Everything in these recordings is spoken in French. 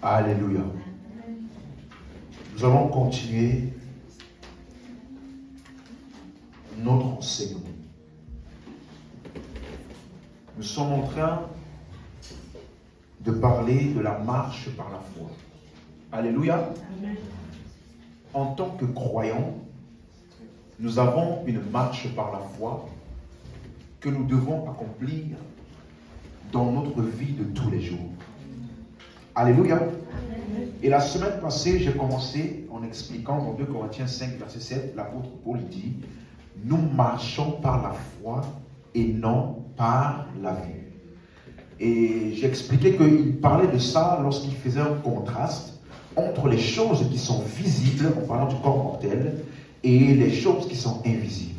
Alléluia. Nous allons continuer notre enseignement. Nous sommes en train de parler de la marche par la foi. Alléluia. Amen. En tant que croyants, nous avons une marche par la foi que nous devons accomplir dans notre vie de tous les jours. Alléluia. Amen. Et la semaine passée, j'ai commencé en expliquant dans 2 Corinthiens 5, verset 7, l'apôtre Paul dit, nous marchons par la foi et non par la vue. Et j'ai expliqué qu'il parlait de ça lorsqu'il faisait un contraste entre les choses qui sont visibles, en parlant du corps mortel, et les choses qui sont invisibles.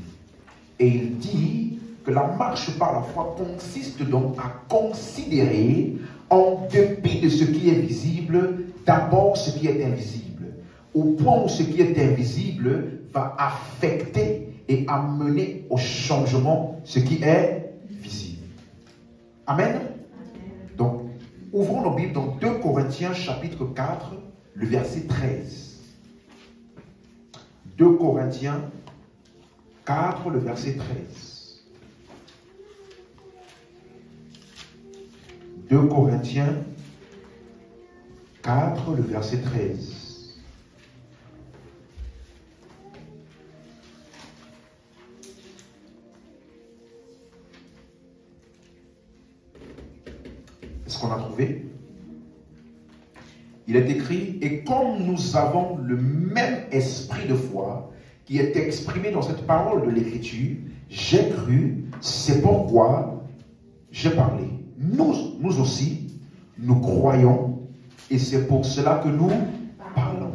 Et il dit que la marche par la foi consiste donc à considérer, en dépit de ce qui est visible, d'abord ce qui est invisible, au point où ce qui est invisible va affecter et amener au changement ce qui est visible. Amen. Donc, ouvrons nos Bibles dans 2 Corinthiens chapitre 4, le verset 13. 2 Corinthiens 4, le verset 13. 2 Corinthiens 4, le verset 13. Est-ce qu'on a trouvé? Il est écrit, et comme nous avons le même esprit de foi qui est exprimé dans cette parole de l'Écriture, j'ai cru, c'est pourquoi j'ai parlé. Nous aussi, nous croyons, et c'est pour cela que nous parlons.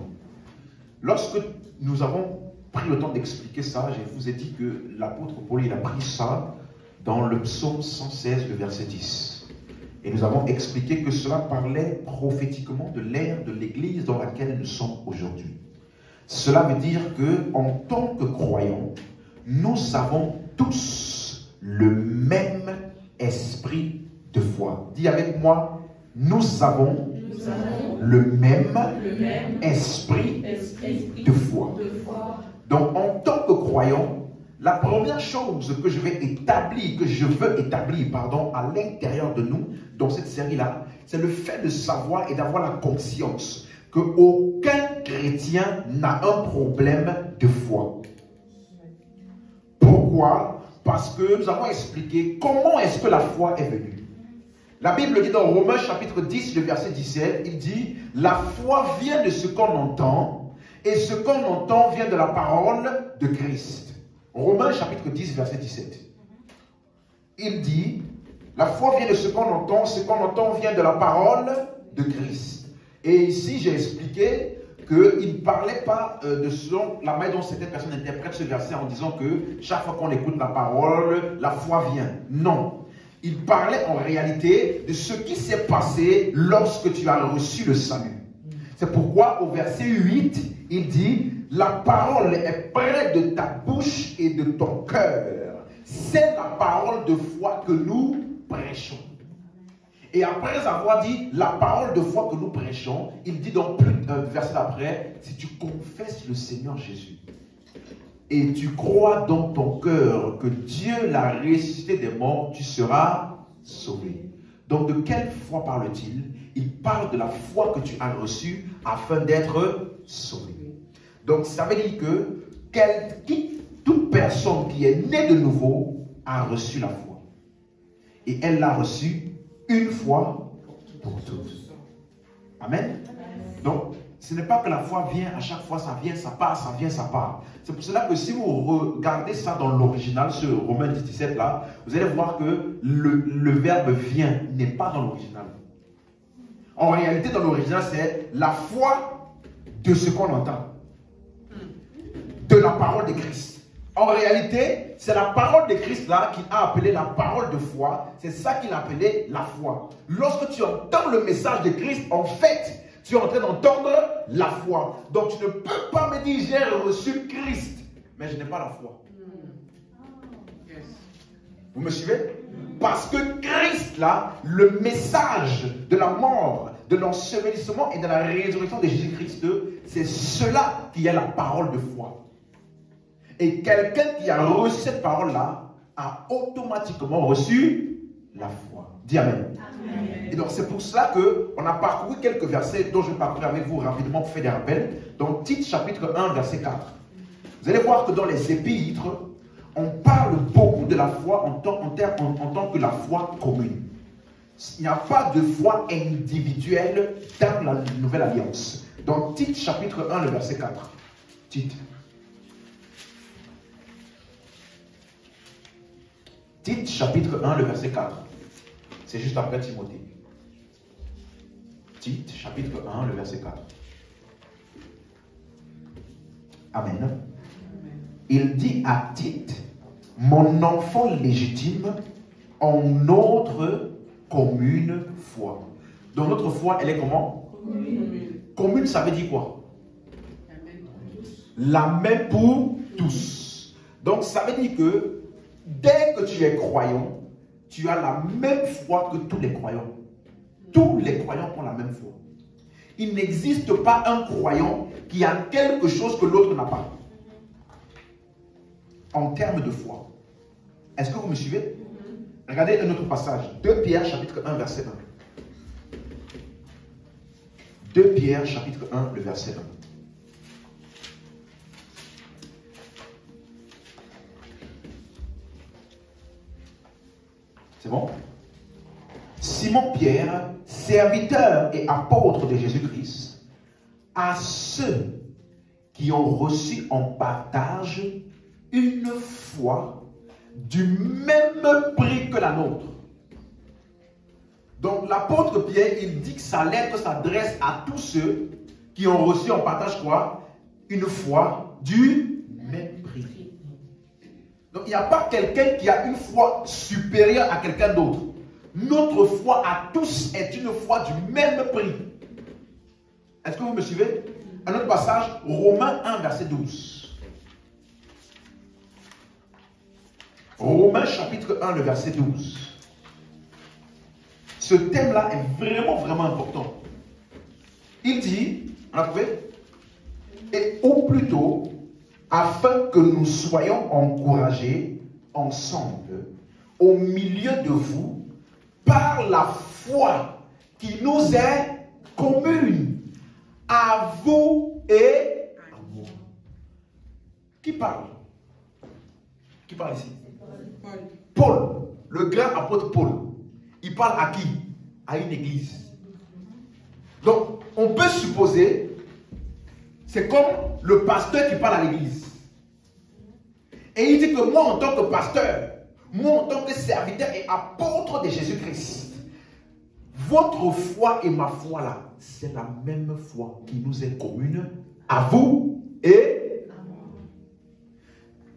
Lorsque nous avons pris le temps d'expliquer ça, je vous ai dit que l'apôtre Paul, il a pris ça dans le psaume 116, le verset 10. Et nous avons expliqué que cela parlait prophétiquement de l'ère de l'Église dans laquelle nous sommes aujourd'hui. Cela veut dire que, en tant que croyants, nous avons tous le même esprit de foi. Dis avec moi, nous avons le même esprit de foi. Donc, en tant que croyants, la première chose que je veux établir, à l'intérieur de nous, dans cette série-là, c'est le fait de savoir et d'avoir la conscience qu'aucun chrétien n'a un problème de foi. Pourquoi? Parce que nous avons expliqué comment est-ce que la foi est venue. La Bible dit dans Romains chapitre 10, le verset 17, il dit « La foi vient de ce qu'on entend, et ce qu'on entend vient de la parole de Christ. » Romains chapitre 10, verset 17. Il dit, la foi vient de ce qu'on entend vient de la parole de Christ. Et ici, j'ai expliqué qu'il ne parlait pas de selon la manière dont certaines personnes interprètent ce verset en disant que chaque fois qu'on écoute la parole, la foi vient. Non. Il parlait en réalité de ce qui s'est passé lorsque tu as reçu le salut. C'est pourquoi au verset 8, il dit, la parole est près de ta bouche et de ton cœur. C'est la parole de foi que nous prêchons. Et après avoir dit la parole de foi que nous prêchons, il dit dans plus d'un verset d'après, si tu confesses le Seigneur Jésus et tu crois dans ton cœur que Dieu l'a ressuscité des morts, tu seras sauvé. Donc de quelle foi parle-t-il? Il parle de la foi que tu as reçue afin d'être sauvé. Donc ça veut dire que toute personne qui est née de nouveau a reçu la foi. Et elle l'a reçue une fois pour toutes. Amen. Donc ce n'est pas que la foi vient à chaque fois, ça vient, ça part, ça vient, ça part. C'est pour cela que si vous regardez ça dans l'original, ce Romains 10, 17 là, vous allez voir que le verbe vient n'est pas dans l'original. En réalité, dans l'original, c'est la foi de ce qu'on entend. De la parole de Christ. En réalité, c'est la parole de Christ là qu'il a appelé la parole de foi. C'est ça qu'il a appelé la foi. Lorsque tu entends le message de Christ, en fait, tu es en train d'entendre la foi. Donc tu ne peux pas me dire j'ai reçu Christ, mais je n'ai pas la foi. Vous me suivez? Parce que Christ Christ-là, le message de la mort, de l'ensevelissement et de la résurrection de Jésus-Christ, c'est cela qui est la parole de foi. Et quelqu'un qui a reçu cette parole-là a automatiquement reçu la foi. Dis Amen. Amen. Et donc c'est pour cela qu'on a parcouru quelques versets dont je vais parcourir avec vous rapidement pour faire des rappels. Dans Tite chapitre 1 verset 4. Vous allez voir que dans les épîtres, on parle beaucoup de la foi en tant que la foi commune. Il n'y a pas de foi individuelle dans la nouvelle alliance. Dans Tite chapitre 1 le verset 4. Tite. Tite chapitre 1 le verset 4. C'est juste après Timothée. Tite chapitre 1 le verset 4. Amen. Il dit à Tite, mon enfant légitime, en notre commune foi. Donc notre foi, elle est comment? Commune. Commune, ça veut dire quoi? La même pour tous. Donc ça veut dire que dès que tu es croyant, tu as la même foi que tous les croyants. Tous les croyants ont la même foi. Il n'existe pas un croyant qui a quelque chose que l'autre n'a pas. En termes de foi. Est-ce que vous me suivez? Regardez un autre passage. 2 Pierre chapitre 1 verset 1. 2 Pierre chapitre 1 le verset 1. C'est bon? Simon Pierre, serviteur et apôtre de Jésus-Christ, à ceux qui ont reçu en partage une foi du même prix que la nôtre. Donc l'apôtre Pierre, il dit que sa lettre s'adresse à tous ceux qui ont reçu en partage quoi? Une foi du même prix. Donc il n'y a pas quelqu'un qui a une foi supérieure à quelqu'un d'autre. Notre foi à tous est une foi du même prix. Est-ce que vous me suivez? Un autre passage, Romains 1 verset 12. Romains chapitre 1, le verset 12. Ce thème-là est vraiment important. Il dit, on a trouvé? Et ou plutôt, afin que nous soyons encouragés ensemble, au milieu de vous, par la foi qui nous est commune, à vous et à moi. Qui parle? Qui parle ici? Paul, le grand apôtre Paul. Il parle à qui? À une église. Donc, on peut supposer, c'est comme le pasteur qui parle à l'église. Et il dit que moi, en tant que pasteur, moi, en tant que serviteur et apôtre de Jésus-Christ, votre foi et ma foi là, c'est la même foi qui nous est commune à vous et à moi.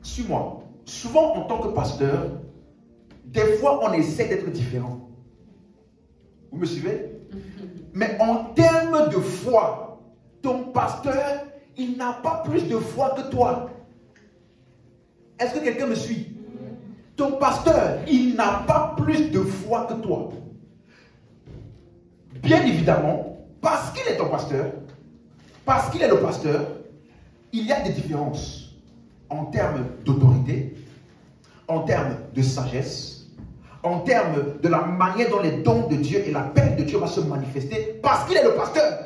Suis-moi. Souvent, en tant que pasteur, des fois, on essaie d'être différent. Vous me suivez? Mais en termes de foi, ton pasteur, il n'a pas plus de foi que toi. Est-ce que quelqu'un me suit? Ton pasteur, il n'a pas plus de foi que toi. Bien évidemment, parce qu'il est ton pasteur, parce qu'il est le pasteur, il y a des différences en termes d'autorité, en termes de sagesse, en termes de la manière dont les dons de Dieu et la paix de Dieu va se manifester, parce qu'il est le pasteur.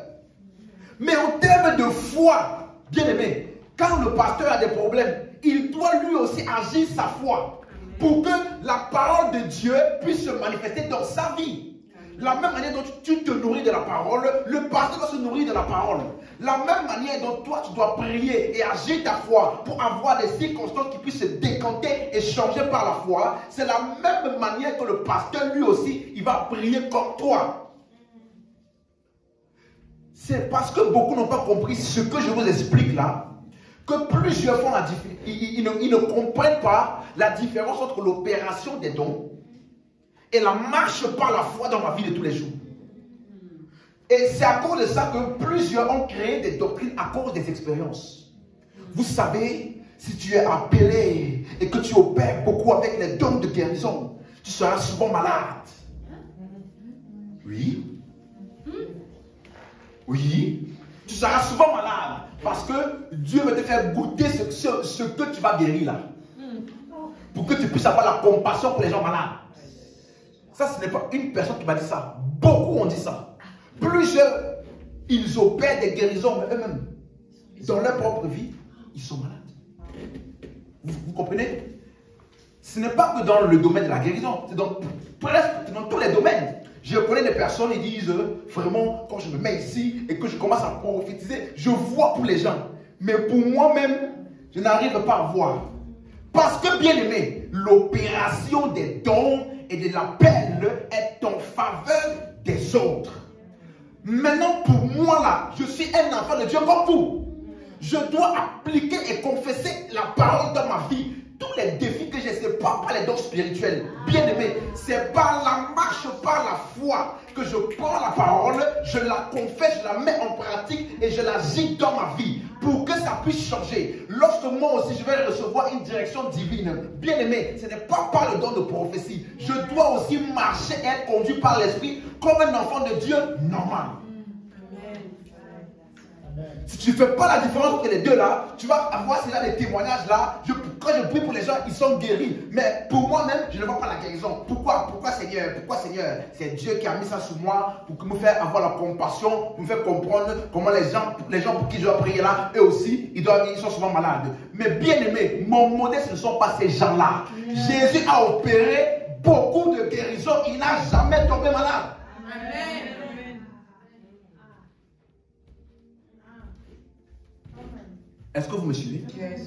Mais en termes de foi, bien aimé, quand le pasteur a des problèmes, il doit lui aussi agir sa foi pour que la parole de Dieu puisse se manifester dans sa vie. La même manière dont tu te nourris de la parole, le pasteur doit se nourrir de la parole. La même manière dont toi tu dois prier et agir ta foi pour avoir des circonstances qui puissent se décanter et changer par la foi, c'est la même manière que le pasteur lui aussi, il va prier comme toi. C'est parce que beaucoup n'ont pas compris ce que je vous explique là, que plusieurs font la différence. Ils ne comprennent pas la différence entre l'opération des dons et la marche par la foi dans ma vie de tous les jours. Et c'est à cause de ça que plusieurs ont créé des doctrines à cause des expériences. Vous savez, si tu es appelé et que tu opères beaucoup avec les dons de guérison, tu seras souvent malade. Oui. Tu seras souvent malade parce que Dieu veut te faire goûter ce que tu vas guérir là. Pour que tu puisses avoir la compassion pour les gens malades. Ça, ce n'est pas une personne qui m'a dit ça. Beaucoup ont dit ça. Plusieurs, ils opèrent des guérisons, mais eux-mêmes, dans leur propre vie, ils sont malades. Vous comprenez? Ce n'est pas que dans le domaine de la guérison, c'est dans presque dans tous les domaines. Je connais des personnes, ils disent, vraiment, quand je me mets ici et que je commence à prophétiser, je vois pour les gens. Mais pour moi-même, je n'arrive pas à voir. Parce que, bien aimé, l'opération des dons et de l'appel est en faveur des autres. Maintenant, pour moi, là, je suis un enfant de Dieu comme vous. Je dois appliquer et confesser la parole dans ma vie. Tous les défis que j'ai, ce n'est pas les dons spirituels. Bien aimé, c'est par la marche, par la foi que je prends la parole, je la confesse, je la mets en pratique et je l'agis dans ma vie pour que ça puisse changer. Lorsque moi aussi je vais recevoir une direction divine, bien aimé, ce n'est pas par le don de prophétie. Je dois aussi marcher et être conduit par l'esprit comme un enfant de Dieu normal. Si tu ne fais pas la différence entre les deux là, tu vas avoir des témoignages là. Quand je prie pour les gens, ils sont guéris. Mais pour moi-même, je ne vois pas la guérison. Pourquoi? Pourquoi Seigneur? Pourquoi Seigneur? C'est Dieu qui a mis ça sur moi pour me faire avoir la compassion, pour me faire comprendre comment les gens pour qui je dois prier là, eux aussi, ils sont souvent malades. Mais bien aimé, mon modèle, ce ne sont pas ces gens-là. Jésus a opéré beaucoup de guérisons. Il n'a jamais tombé malade. Amen. Est-ce que vous me suivez? Yes.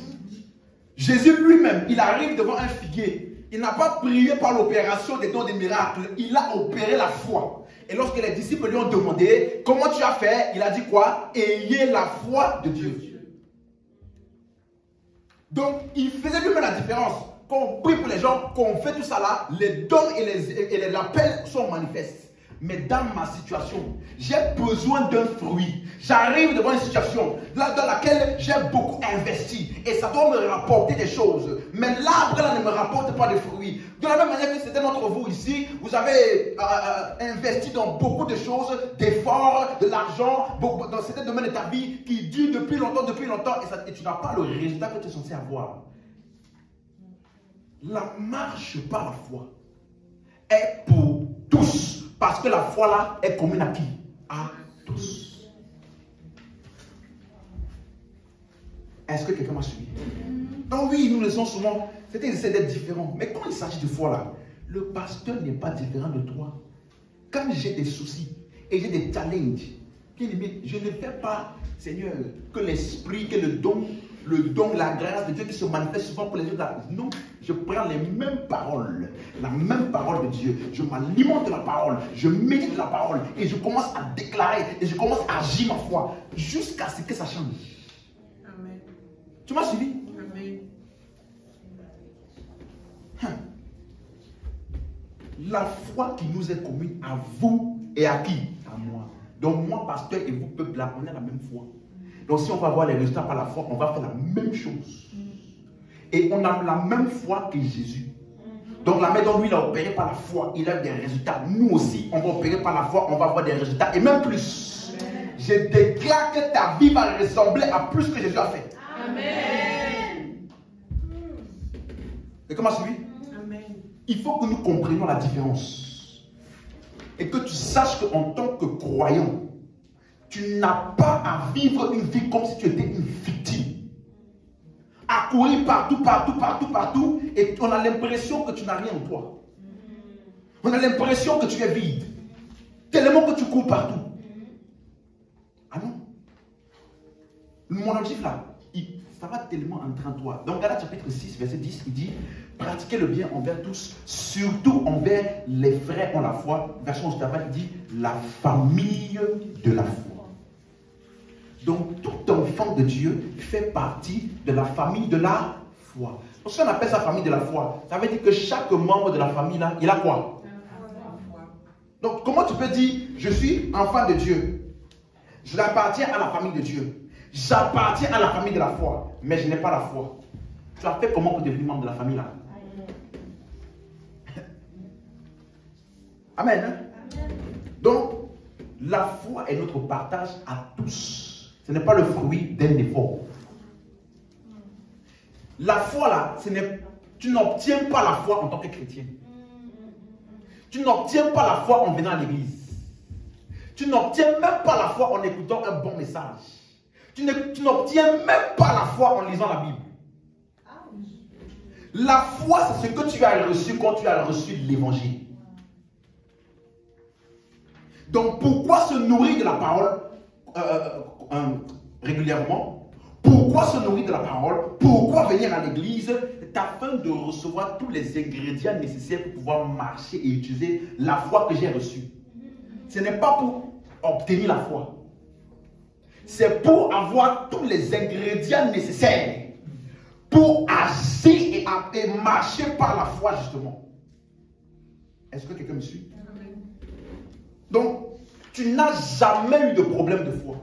Jésus lui-même, il arrive devant un figuier. Il n'a pas prié par l'opération des dons des miracles. Il a opéré la foi. Et lorsque les disciples lui ont demandé, comment tu as fait? Il a dit quoi? Ayez la foi de Dieu. Donc, il faisait lui-même la différence. Quand on prie pour les gens, quand on fait tout ça là, les dons et l'appel sont manifestes. Mais dans ma situation, j'ai besoin d'un fruit. J'arrive devant une situation dans laquelle j'ai beaucoup investi. Et ça doit me rapporter des choses. Mais l'arbre là ne me rapporte pas de fruits. De la même manière que certains d'entre vous ici, vous avez investi dans beaucoup de choses, d'efforts, de l'argent, dans certains domaines de ta vie qui durent depuis longtemps, et tu n'as pas le résultat que tu es censé avoir. La marche par la foi est pour tous. Parce que la foi là est commune à qui? À tous. Est-ce que quelqu'un m'a suivi? Non, oui, nous le sommes souvent. C'était essayer d'être différents. Mais quand il s'agit de foi là, le pasteur n'est pas différent de toi. Quand j'ai des soucis et j'ai des challenges, je ne fais pas, Seigneur, que l'esprit, que le don, la grâce de Dieu qui se manifeste souvent pour les autres. Non, je prends les mêmes paroles, la même parole de Dieu. Je m'alimente de la parole, je médite de la parole et je commence à déclarer et je commence à agir ma foi jusqu'à ce que ça change. Amen. Tu m'as suivi? Amen. La foi qui nous est commune à vous et à qui? À moi. Donc moi, pasteur, et vous, peuple, on a la même foi. Donc si on va voir les résultats par la foi, on va faire la même chose. Et on a la même foi que Jésus. Donc la maison, lui, il a opéré par la foi. Il a des résultats. Nous aussi, on va opérer par la foi. On va avoir des résultats. Et même plus. Je déclare que ta vie va ressembler à plus que Jésus a fait. Amen. Et comment suivi? Amen. Il faut que nous comprenions la différence. Et que tu saches qu'en tant que croyant, tu n'as pas à vivre une vie comme si tu étais une victime. À courir partout, et on a l'impression que tu n'as rien en toi. On a l'impression que tu es vide. Tellement que tu cours partout. Ah non. Mon objectif là, ça va tellement entrer en toi. Donc, Galates chapitre 6, verset 10, il dit, pratiquez le bien envers tous, surtout envers les frères en la foi. Version Ostava, il dit, la famille de la foi. Donc, tout enfant de Dieu fait partie de la famille de la foi. Pour ce qu'on appelle ça famille de la foi, ça veut dire que chaque membre de la famille là, il a quoi? Donc, comment tu peux dire, je suis enfant de Dieu, je appartiens à la famille de Dieu, j'appartiens à la famille de la foi, mais je n'ai pas la foi. Tu as fait comment pour devenir membre de la famille là? Amen. Donc, La foi est notre partage à tous. Ce n'est pas le fruit d'un effort. La foi là, tu n'obtiens pas la foi en tant que chrétien. Tu n'obtiens pas la foi en venant à l'église. Tu n'obtiens même pas la foi en écoutant un bon message. Tu n'obtiens même pas la foi en lisant la Bible. La foi, c'est ce que tu as reçu quand tu as reçu l'évangile. Donc, pourquoi se nourrir de la parole régulièrement? Pourquoi se nourrir de la parole? Pourquoi venir à l'église? C'est afin de recevoir tous les ingrédients nécessaires pour pouvoir marcher et utiliser la foi que j'ai reçue. Ce n'est pas pour obtenir la foi. C'est pour avoir tous les ingrédients nécessaires pour agir et marcher par la foi, justement. Est-ce que quelqu'un me suit? Donc, tu n'as jamais eu de problème de foi.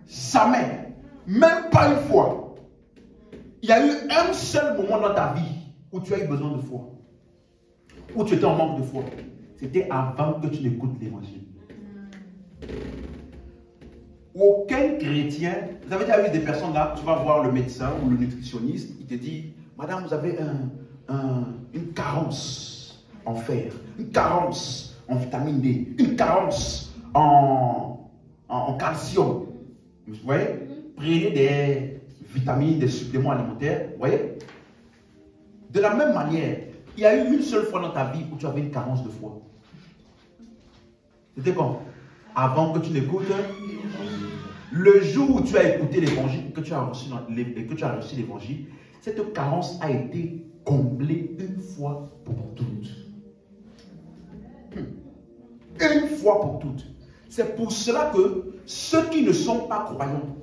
Jamais. Même pas une fois. Il y a eu un seul moment dans ta vie où tu as eu besoin de foi. Où tu étais en manque de foi. C'était avant que tu n'écoutes l'évangile. Aucun chrétien, vous avez déjà vu des personnes là, tu vas voir le médecin ou le nutritionniste, il te dit, madame, vous avez une carence en fer, une carence en vitamine D, une carence en calcium. Vous voyez? Prenez des vitamines, des suppléments alimentaires. Vous voyez? De la même manière, il y a eu une seule fois dans ta vie où tu avais une carence de foi. C'était quand? Avant que tu n'écoutes. Le jour où tu as écouté l'évangile, que tu as reçu l'évangile, cette carence a été comblée une fois pour toutes. Une fois pour toutes. C'est pour cela que ceux qui ne sont pas croyants,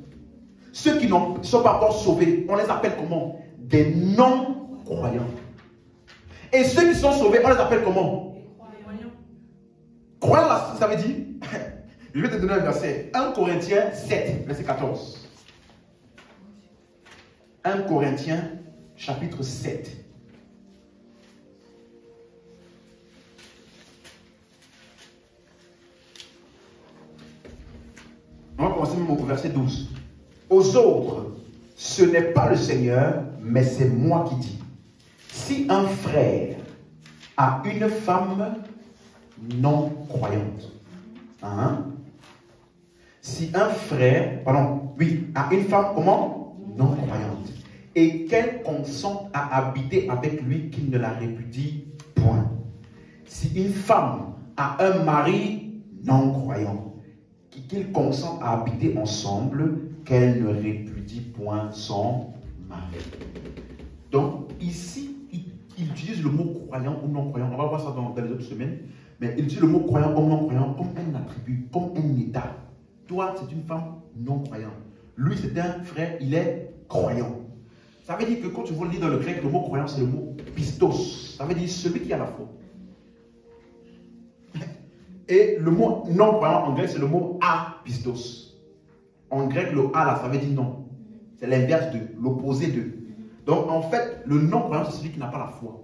ceux qui ne sont pas encore sauvés, on les appelle comment? Des non-croyants. Et ceux qui sont sauvés, on les appelle comment? Croyants, ça veut dire? Je vais te donner un verset. 1 Corinthiens 7, verset 14. 1 Corinthiens, chapitre 7. On va commencer même au verset 12. Aux autres, ce n'est pas le Seigneur, mais c'est moi qui dis. Si un frère a une femme non croyante, si un frère, a une femme comment? Non croyante, et qu'elle consente à habiter avec lui, qu'il ne la répudie point. Si une femme a un mari non croyant, qu'ils consentent à habiter ensemble, qu'elle ne répudie point son mari. Donc ici, il utilise le mot croyant ou non croyant. On va voir ça dans les autres semaines. Mais il utilise le mot croyant ou non croyant comme un attribut, comme un état. Toi, c'est une femme non croyante. Lui, c'est un frère, il est croyant. Ça veut dire que quand tu vois lire dans le grec, le mot croyant, c'est le mot pistos. Ça veut dire celui qui a la foi. Et le mot non croyant en grec, c'est le mot apistos. En grec, le a là, ça veut dire non. C'est l'inverse de, l'opposé de. Donc en fait, le non croyant, c'est celui qui n'a pas la foi.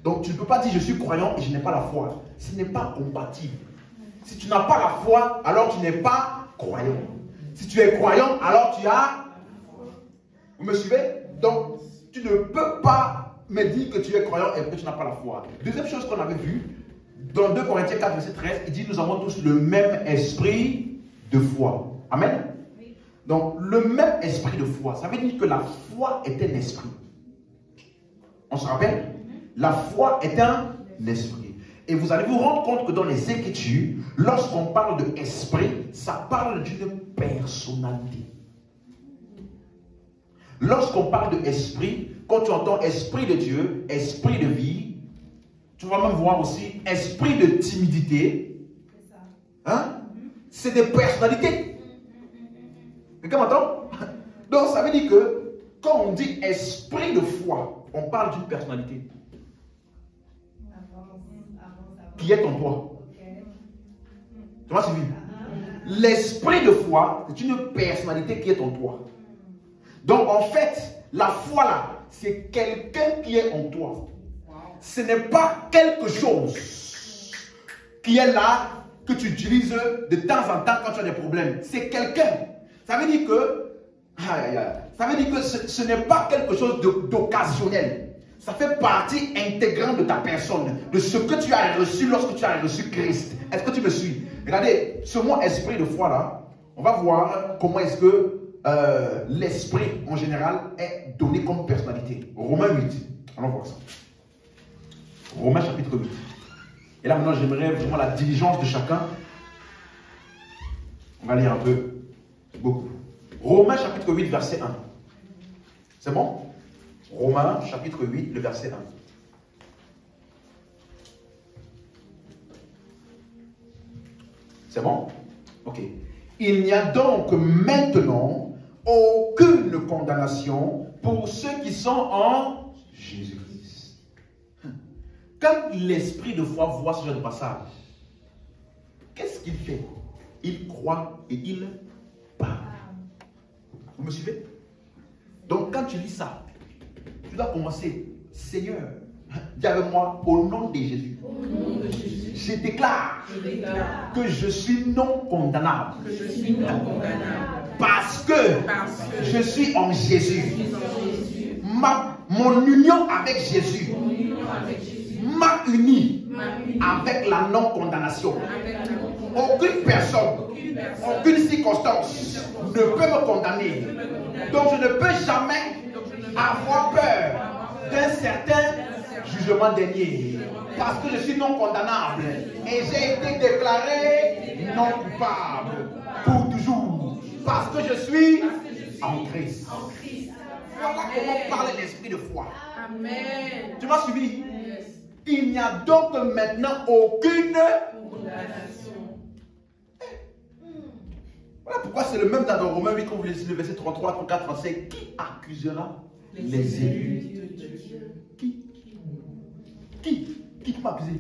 Donc tu ne peux pas dire je suis croyant et je n'ai pas la foi. Ce n'est pas compatible. Si tu n'as pas la foi, alors tu n'es pas croyant. Si tu es croyant, alors tu as... Vous me suivez? Donc tu ne peux pas me dire que tu es croyant et que tu n'as pas la foi. Deuxième chose qu'on avait vue, dans 2 Corinthiens 4, verset 13, il dit nous avons tous le même esprit de foi. Amen. Oui. Donc le même esprit de foi, ça veut dire que la foi est un esprit. On se rappelle? La foi est un esprit. Et vous allez vous rendre compte que dans les Écritures, lorsqu'on parle de esprit, ça parle d'une personnalité. Lorsqu'on parle de esprit, quand tu entends esprit de Dieu, esprit de vie, tu vas même voir aussi esprit de timidité. Hein? C'est des personnalités. Quelqu'un m'entend? Donc ça veut dire que quand on dit esprit de foi, on parle d'une personnalité qui est en toi. Tu m'as suivi? L'esprit de foi, c'est une personnalité qui est en toi. Donc en fait, la foi là, c'est quelqu'un qui est en toi. Ce n'est pas quelque chose qui est là, que tu utilises de temps en temps quand tu as des problèmes. C'est quelqu'un. Ça veut dire que, ça veut dire que ce n'est pas quelque chose d'occasionnel. Ça fait partie intégrante de ta personne, de ce que tu as reçu lorsque tu as reçu Christ. Est-ce que tu me suis? Regardez, ce mot esprit de foi là, on va voir comment est-ce que l'esprit en général est donné comme personnalité. Romains 8. Allons voir ça. Romains chapitre 8. Et là maintenant j'aimerais vraiment la diligence de chacun. On va lire un peu, beaucoup. Romains chapitre 8 verset 1. C'est bon? Romains chapitre 8 le verset 1. C'est bon? Ok. Il n'y a donc maintenant aucune condamnation pour ceux qui sont en Jésus-Christ. Quand l'esprit de foi voit ce genre de passage, qu'est-ce qu'il fait? Il croit et il parle. Vous me suivez? Donc quand tu lis ça, tu dois commencer. Seigneur, dis avec moi au nom de Jésus. Je déclare que je suis non condamnable. Parce que je suis en Jésus. Mon union avec Jésus m'a uni avec la non-condamnation. Aucune personne, aucune circonstance ne peut me condamner. Donc je ne peux jamais avoir peur d'un certain jugement dernier. Parce que je suis non condamnable et j'ai été déclaré non coupable pour toujours. Parce que je suis en Christ. Voilà comment parle l'esprit de foi. Amen. Tu m'as suivi? Il n'y a donc maintenant aucune condamnation. Voilà pourquoi c'est le même dans Romains 8 quand vous lisez le verset 33, 34, 35. Qui accusera les élus de Dieu? Qui peut m'accuser?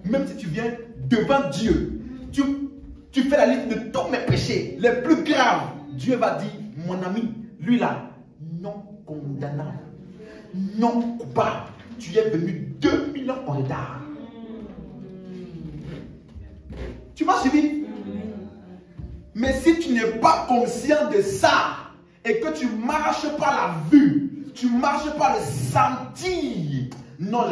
Même si tu viens devant Dieu, tu fais la liste de tous mes péchés les plus graves. Dieu va dire, mon ami, lui là, non condamnable, non coupable. Tu es venu 2000 ans en retard. Tu m'as suivi? Mais si tu n'es pas conscient de ça et que tu marches par la vue, tu marches par le sentir, non,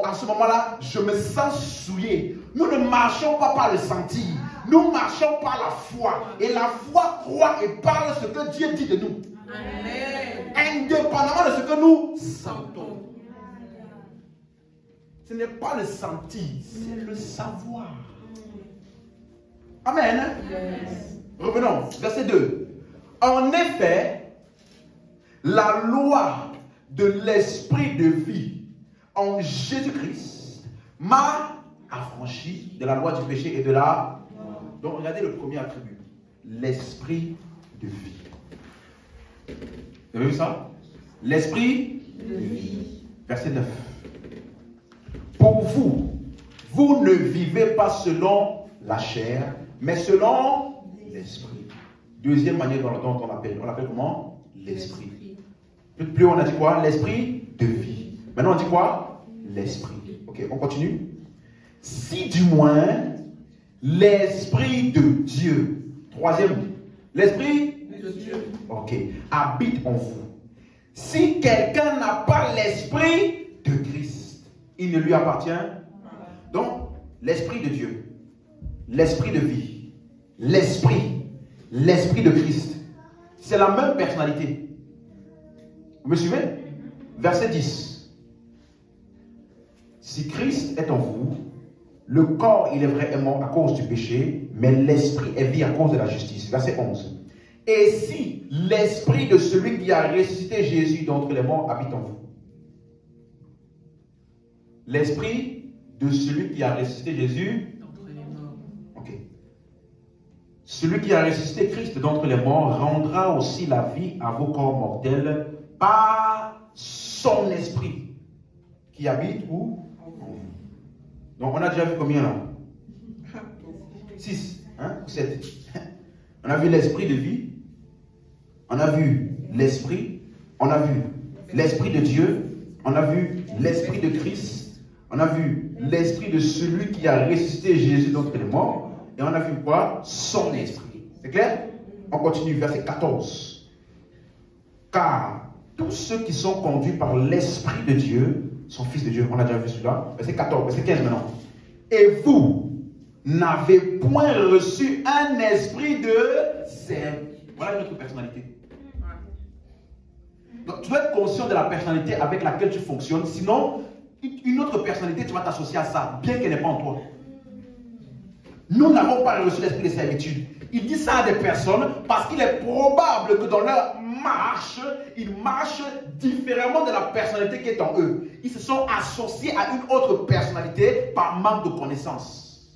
à ce moment-là, je me sens souillé. Nous ne marchons pas par le sentir. Nous marchons par la foi. Et la foi croit et parle ce que Dieu dit de nous. Amen. Indépendamment de ce que nous sentons. Ce n'est pas le sentir, c'est le savoir. Amen. Yes. Revenons, verset 2. En effet, la loi de l'esprit de vie en Jésus-Christ m'a affranchi de la loi du péché et de la... Donc regardez le premier attribut. L'esprit de vie. Vous avez vu ça? L'esprit de vie. Verset 9. Pour vous, vous ne vivez pas selon la chair, mais selon l'esprit. Deuxième manière dont on l'appelle. On l'appelle comment? L'esprit. Plus on a dit quoi? L'esprit de vie. Maintenant on dit quoi? L'esprit. Ok, on continue. Si du moins l'esprit de Dieu. Troisième. L'esprit de Dieu. Ok. Habite en vous. Si quelqu'un n'a pas l'esprit de Christ, il ne lui appartient. Donc, l'esprit de Dieu, l'esprit de vie, l'esprit de Christ, c'est la même personnalité. Vous me suivez? Verset 10. Si Christ est en vous, le corps, il est vrai, est mort à cause du péché, mais l'esprit est vie à cause de la justice. Verset 11. Et si l'esprit de celui qui a ressuscité Jésus d'entre les morts habite en vous? L'esprit de celui qui a ressuscité Jésus d'entre les morts. Ok. Celui qui a ressuscité Christ d'entre les morts rendra aussi la vie à vos corps mortels par son esprit qui habite où? Donc on a déjà vu combien là? 6, hein? 7. On a vu l'esprit de vie, on a vu l'esprit, on a vu l'esprit de Dieu, on a vu l'esprit de Christ, on a vu l'esprit de celui qui a ressuscité Jésus d'entre les morts, et on a vu quoi? Son esprit. C'est clair? On continue, verset 14. Car tous ceux qui sont conduits par l'Esprit de Dieu sont fils de Dieu. On a déjà vu celui-là. Verset 14, verset 15 maintenant. Et vous n'avez point reçu un esprit de servitude. Voilà notre personnalité. Donc tu dois être conscient de la personnalité avec laquelle tu fonctionnes. Sinon, une autre personnalité, tu vas t'associer à ça, bien qu'elle n'est pas en toi. Nous n'avons pas reçu l'esprit de servitude. Il dit ça à des personnes parce qu'il est probable que dans leur marche, ils marchent différemment de la personnalité qui est en eux. Ils se sont associés à une autre personnalité par manque de connaissance.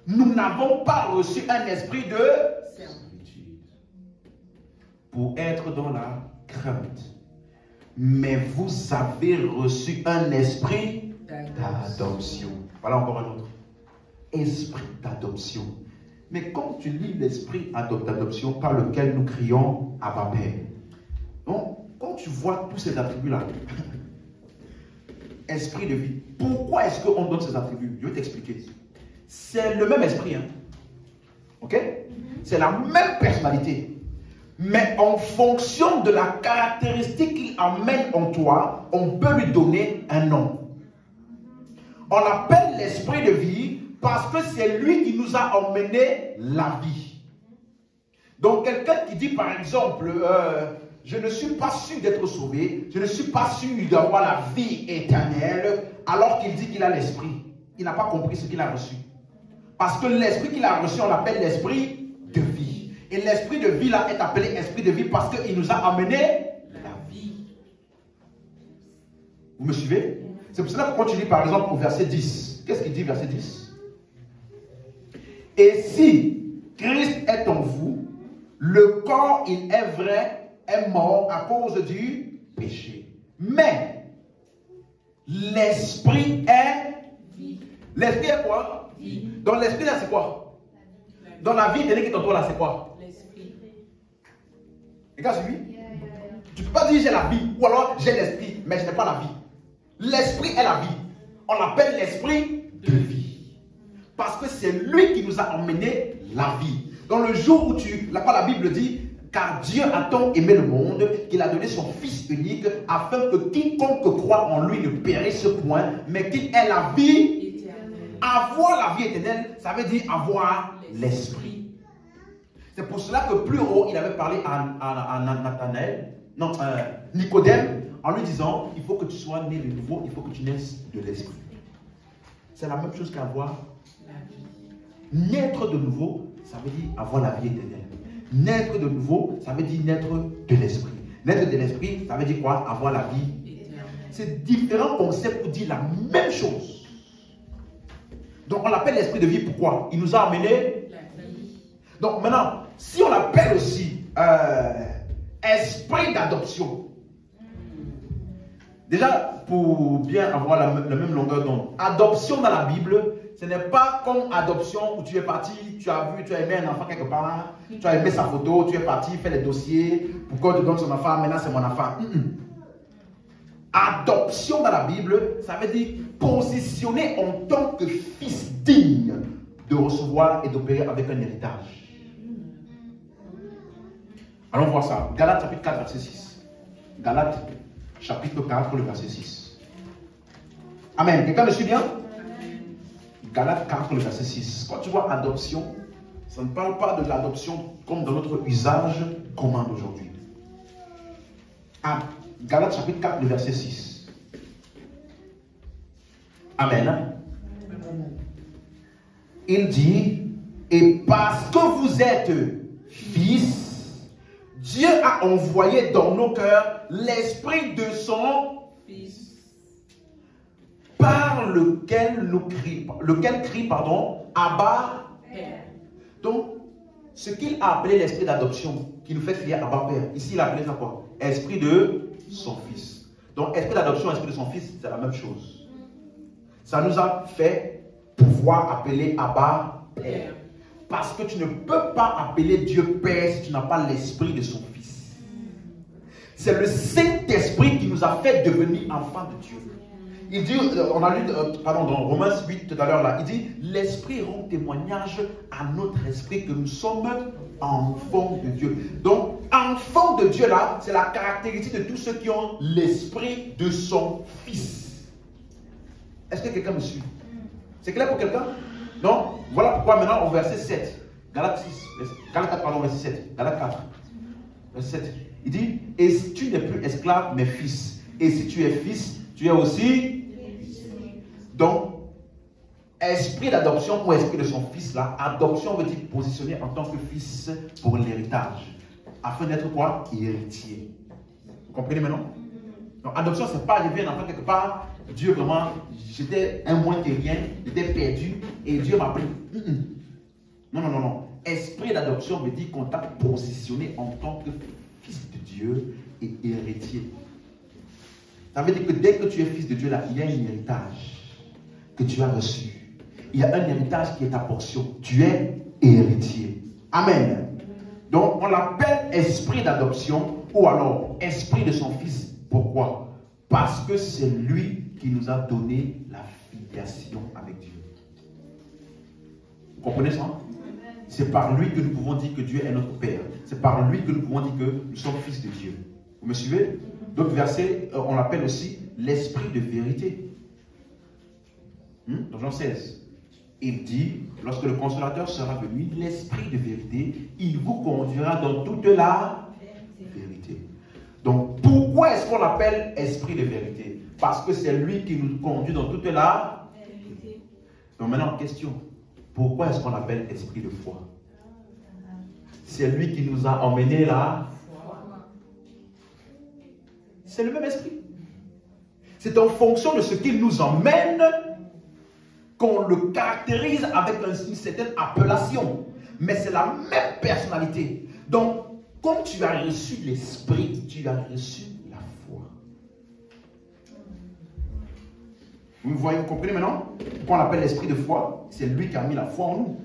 Nous n'avons pas reçu un esprit de servitude pour être dans la crainte. Mais vous avez reçu un esprit d'adoption. Voilà encore un autre. Esprit d'adoption. Mais quand tu lis l'esprit d'adoption par lequel nous crions Abba Père, donc quand tu vois tous ces attributs-là, esprit de vie, pourquoi est-ce qu'on donne ces attributs? Je vais t'expliquer. C'est le même esprit, hein? Ok? C'est la même personnalité. Mais en fonction de la caractéristique qu'il amène en toi, on peut lui donner un nom. On l'appelle l'esprit de vie parce que c'est lui qui nous a emmené la vie. Donc quelqu'un qui dit par exemple, je ne suis pas sûr d'être sauvé, je ne suis pas sûr d'avoir la vie éternelle, alors qu'il dit qu'il a l'esprit. Il n'a pas compris ce qu'il a reçu. Parce que l'esprit qu'il a reçu, on l'appelle l'esprit de vie. Et l'esprit de vie là est appelé esprit de vie parce qu'il nous a amené la vie. Vous me suivez? C'est pour cela que quand tu lis par exemple au verset 10, qu'est-ce qu'il dit verset 10? Et si Christ est en vous, le corps, il est vrai, est mort à cause du péché. Mais l'esprit est vie. L'esprit est quoi? Vie. Donc l'esprit là c'est quoi? Dans la vie éternelle qui est en toi là c'est quoi? L'esprit. Les gars, suivi? Tu ne peux pas dire j'ai la vie ou alors j'ai l'esprit, mais je n'ai pas la vie. L'esprit est la vie. On l'appelle l'esprit de vie. Parce que c'est lui qui nous a emmené la vie. Dans le jour où la Bible dit, car Dieu a tant aimé le monde qu'il a donné son Fils unique afin que quiconque croit en lui ne périsse point, mais qu'il ait la vie éternelle. Avoir la vie éternelle, ça veut dire avoir l'esprit. C'est pour cela que plus haut, il avait parlé à Nathanaël, Nicodème, en lui disant, il faut que tu sois né de nouveau, il faut que tu naisses de l'esprit. C'est la même chose qu'avoir la vie. Naître de nouveau, ça veut dire avoir la vie éternelle. Naître de nouveau, ça veut dire naître de l'esprit. Naître de l'esprit, ça veut dire quoi? Avoir la vie éternelle. C'est différents concepts pour dire la même chose. Donc on l'appelle l'esprit de vie, pourquoi? Il nous a amené la vie. Donc maintenant, si on l'appelle aussi esprit d'adoption, déjà, pour bien avoir la même longueur d'onde, adoption dans la Bible, ce n'est pas comme adoption où tu es parti, tu as aimé un enfant quelque part, tu as aimé sa photo, tu es parti, faire les dossiers, pourquoi tu donnes son enfant, maintenant c'est mon enfant. Adoption dans la Bible, ça veut dire positionner en tant que fils digne de recevoir et d'opérer avec un héritage. Allons voir ça. Galates chapitre 4, verset 6. Galates chapitre 4, le verset 6. Amen. Quelqu'un me suit bien? Galates 4, le verset 6. Quand tu vois adoption, ça ne parle pas de l'adoption comme dans notre usage commun d'aujourd'hui. Galates chapitre 4, le verset 6. Amen. Il dit, et parce que vous êtes fils, Dieu a envoyé dans nos cœurs l'esprit de son Fils, par lequel crie, Abba Père. Donc, ce qu'il a appelé l'esprit d'adoption, qui nous fait crier Abba Père, ici il a appelé ça quoi? Esprit de son Fils. Donc, esprit d'adoption, esprit de son Fils, c'est la même chose. Ça nous a fait pouvoir appeler Abba Père. Parce que tu ne peux pas appeler Dieu Père si tu n'as pas l'esprit de son Fils. C'est le Saint-Esprit qui nous a fait devenir enfants de Dieu. Il dit, on a lu, pardon, dans Romains 8 tout à l'heure là, il dit, l'Esprit rend témoignage à notre esprit que nous sommes enfants de Dieu. Donc, enfant de Dieu là, c'est la caractéristique de tous ceux qui ont l'esprit de son Fils. Est-ce que quelqu'un me suit? C'est clair pour quelqu'un? Non? Voilà pourquoi maintenant au verset 7, Galates 4, pardon, verset 7, Galates 4, verset 7, il dit, et si tu n'es plus esclave, mais fils. Et si tu es fils, tu es aussi. Donc, esprit d'adoption ou esprit de son fils là, adoption veut dire positionner en tant que fils pour l'héritage. Afin d'être quoi? Héritier. Vous comprenez maintenant? Donc, adoption, c'est pas arriver un enfant quelque part, Dieu vraiment, j'étais un moins que rien, j'étais perdu et Dieu m'a pris. Non, non, non, non. Esprit d'adoption veut dire qu'on t'a positionné en tant que fils de Dieu et héritier. Ça veut dire que dès que tu es fils de Dieu, là, il y a un héritage que tu as reçu. Il y a un héritage qui est ta portion. Tu es héritier. Amen. Donc, on l'appelle esprit d'adoption ou alors esprit de son fils. Pourquoi? Parce que c'est lui qui nous a donné la filiation avec Dieu. Vous comprenez ça? C'est par lui que nous pouvons dire que Dieu est notre Père. C'est par lui que nous pouvons dire que nous sommes fils de Dieu. Vous me suivez? D'autres versets, on l'appelle aussi l'esprit de vérité. Dans Jean 16, il dit, lorsque le consolateur sera venu, l'esprit de vérité, il vous conduira dans toute la vérité. Donc, pourquoi est-ce qu'on l'appelle esprit de vérité? Parce que c'est lui qui nous conduit dans toute la vérité. Donc maintenant, question. Pourquoi est-ce qu'on l'appelle esprit de foi? C'est lui qui nous a emmenés là. C'est le même esprit. C'est en fonction de ce qu'il nous emmène qu'on le caractérise avec une certaine appellation. Mais c'est la même personnalité. Donc, comme tu as reçu l'esprit, tu as reçu la foi. Vous voyez, vous comprenez maintenant? Pourquoi on l'appelle l'esprit de foi? C'est lui qui a mis la foi en nous.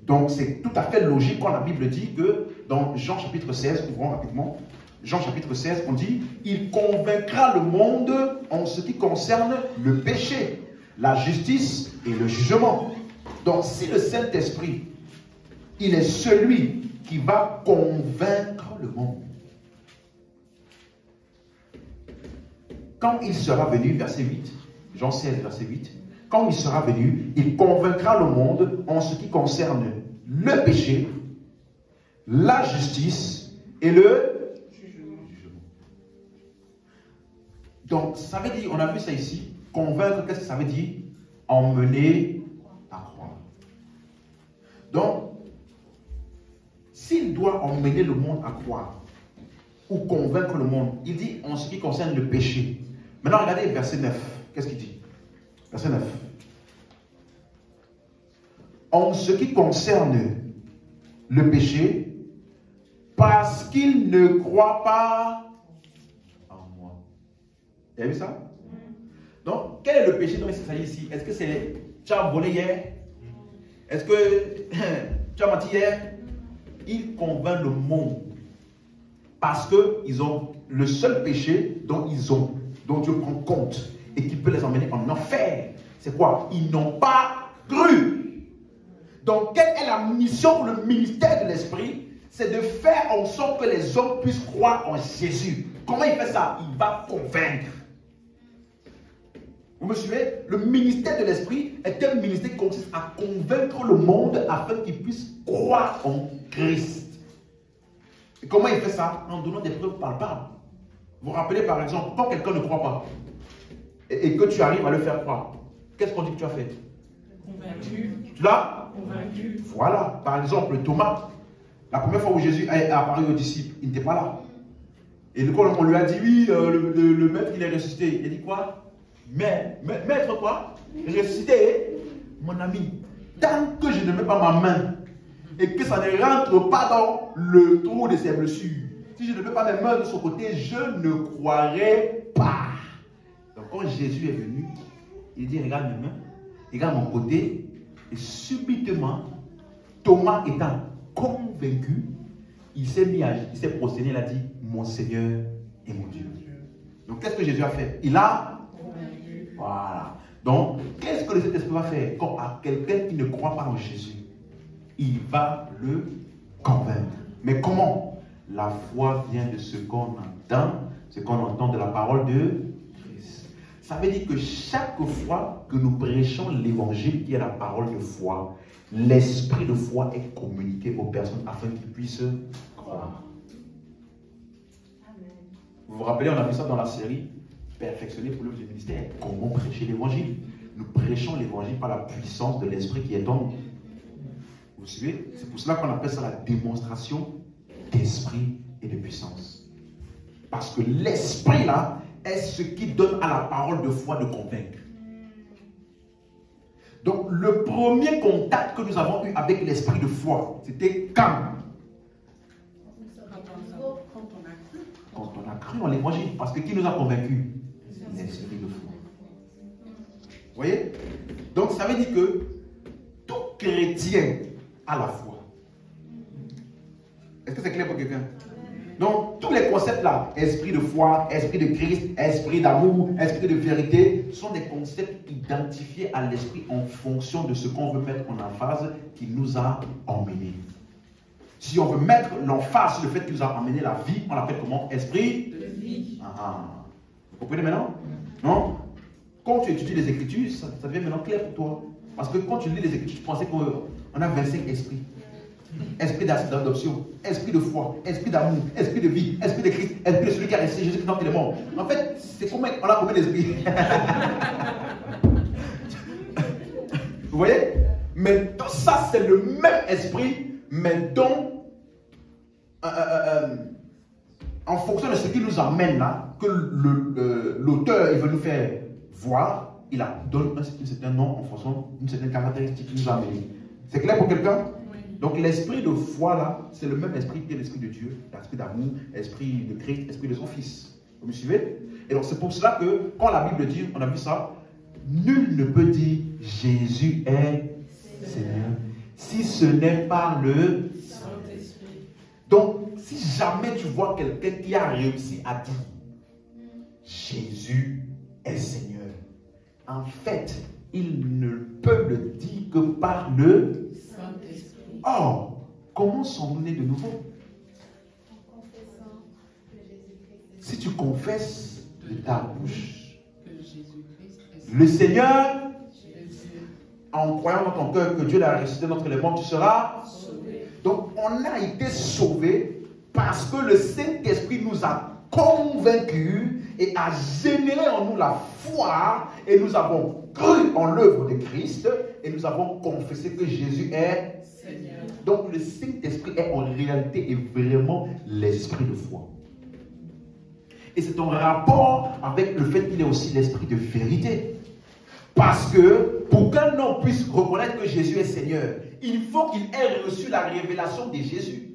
Donc, c'est tout à fait logique quand la Bible dit que dans Jean chapitre 16, ouvrons rapidement, Jean chapitre 16, on dit, il convaincra le monde en ce qui concerne le péché, la justice et le jugement. Donc, si le Saint-Esprit, il est celui qui va convaincre le monde. Quand il sera venu, verset 8, Jean 16, verset 8, quand il sera venu, il convaincra le monde en ce qui concerne le péché, la justice et le jugement. Donc, ça veut dire, on a vu ça ici, convaincre, qu'est-ce que ça veut dire? Emmener à croire. Donc, s'il doit emmener le monde à croire, ou convaincre le monde, il dit en ce qui concerne le péché. Maintenant, regardez verset 9. Qu'est-ce qu'il dit? Verset 9. En ce qui concerne le péché, parce qu'il ne croit pas en moi. Vous avez vu ça? Donc, quel est le péché dont il s'agit ici? Est-ce que c'est tu as volé hier? Est-ce que tu as menti hier? Il convainc le monde parce qu'ils ont le seul péché dont Dieu prend compte et qui peut les emmener en enfer. C'est quoi? Ils n'ont pas cru. Donc, quelle est la mission ou le ministère de l'Esprit? C'est de faire en sorte que les hommes puissent croire en Jésus. Comment il fait ça? Il va convaincre. Vous me suivez? Le ministère de l'Esprit est un ministère qui consiste à convaincre le monde afin qu'il puisse croire en Christ. Et comment il fait ça? En donnant des preuves palpables. Vous vous rappelez par exemple, quand quelqu'un ne croit pas et que tu arrives à le faire croire, qu'est-ce qu'on dit que tu as fait? Convaincu. Tu l'as? Convaincu. Voilà. Par exemple, Thomas, la première fois où Jésus est apparu aux disciples, il n'était pas là. Et quand on lui a dit, oui, le maître, il est ressuscité. Il dit quoi? Mais, maître quoi? Ressuscité, mon ami. Tant que je ne mets pas ma main et que ça ne rentre pas dans le trou de ses blessures, si je ne mets pas mes mains de son côté, je ne croirai pas. Donc quand Jésus est venu, il dit, regarde mes mains, regarde mon côté, et subitement, Thomas étant convaincu, il s'est prosterné, il a dit, mon Seigneur et mon Dieu. Donc qu'est-ce que Jésus a fait? Il a Voilà. Donc, qu'est-ce que le Saint-Esprit va faire quand à quelqu'un qui ne croit pas en Jésus? Il va le convaincre. Mais comment? La foi vient de ce qu'on entend de la parole de Christ. Ça veut dire que chaque fois que nous prêchons l'évangile qui est la parole de foi, l'esprit de foi est communiqué aux personnes afin qu'ils puissent croire. Vous vous rappelez, on a vu ça dans la série Perfectionner pour l'œuvre du ministère. Comment prêcher l'évangile? Nous prêchons l'évangile par la puissance de l'esprit qui est en nous. Vous suivez? C'est pour cela qu'on appelle ça la démonstration d'esprit et de puissance. Parce que l'esprit là est ce qui donne à la parole de foi de convaincre. Donc le premier contact que nous avons eu avec l'esprit de foi, c'était quand on a cru en l'évangile. Parce que qui nous a convaincus? L'esprit de foi. Vous voyez? Donc ça veut dire que tout chrétien a la foi. Est-ce que c'est clair pour quelqu'un? Donc tous les concepts là, esprit de foi, esprit de Christ, esprit d'amour, esprit de vérité, sont des concepts identifiés à l'esprit en fonction de ce qu'on veut mettre en emphase qui nous a emmenés. Si on veut mettre l'emphase sur le fait qu'il nous a amené la vie, on l'appelle comment? Esprit de vie. Vous comprenez maintenant? Non? Quand tu étudies les Écritures, ça devient maintenant clair pour toi. Parce que quand tu lis les Écritures, tu pensais qu'on a 25 esprits. Esprit d'adoption, esprit de foi, esprit d'amour, esprit de vie, esprit de Christ, esprit de celui qui a resté Jésus quand il est mort. En fait, c'est comment on a combien d'esprits? Vous voyez? Mais tout ça, c'est le même esprit, mais dont en fonction de ce qui nous amène là, que l'auteur il veut nous faire voir, il donne un certain nom en fonction d'une certaine caractéristique qui nous a amené. C'est clair pour quelqu'un? Oui. Donc l'esprit de foi là, c'est le même esprit que l'esprit de Dieu, l'esprit d'amour, l'esprit de Christ, l'esprit de son Fils. Vous me suivez? Et donc c'est pour cela que quand la Bible dit, on a vu ça, nul ne peut dire Jésus est Seigneur si ce n'est par le Saint-Esprit. Donc si jamais tu vois quelqu'un qui a réussi à dire Jésus est Seigneur, en fait, il ne peut le dire que par le Saint-Esprit. Or, comment sommes-nous nés de nouveau? En confessant que Jésus-Christ. Si tu confesses de ta bouche le Seigneur, en croyant dans ton cœur que Dieu l'a ressuscité notre élément, tu seras sauvé. Donc, on a été sauvés parce que le Saint-Esprit nous a convaincus et a généré en nous la foi, et nous avons cru en l'œuvre de Christ et nous avons confessé que Jésus est Seigneur. Donc le Saint-Esprit est en réalité et vraiment l'esprit de foi. Et c'est en rapport avec le fait qu'il est aussi l'esprit de vérité. Parce que pour qu'un homme puisse reconnaître que Jésus est Seigneur, il faut qu'il ait reçu la révélation de Jésus.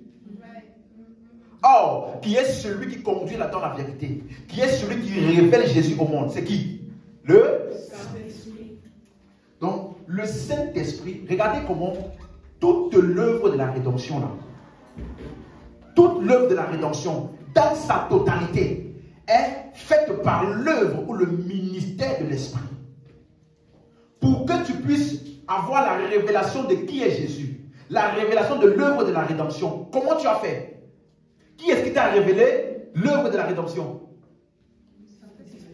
Or, qui est celui qui conduit là dans la vérité? Qui est celui qui révèle Jésus au monde? C'est qui? Le Saint-Esprit. Donc, le Saint-Esprit, regardez comment toute l'œuvre de la rédemption, là, toute l'œuvre de la rédemption, dans sa totalité, est faite par l'œuvre ou le ministère de l'Esprit. Pour que tu puisses avoir la révélation de qui est Jésus, la révélation de l'œuvre de la rédemption, comment tu as fait? Qui est-ce qui t'a révélé l'œuvre de la rédemption?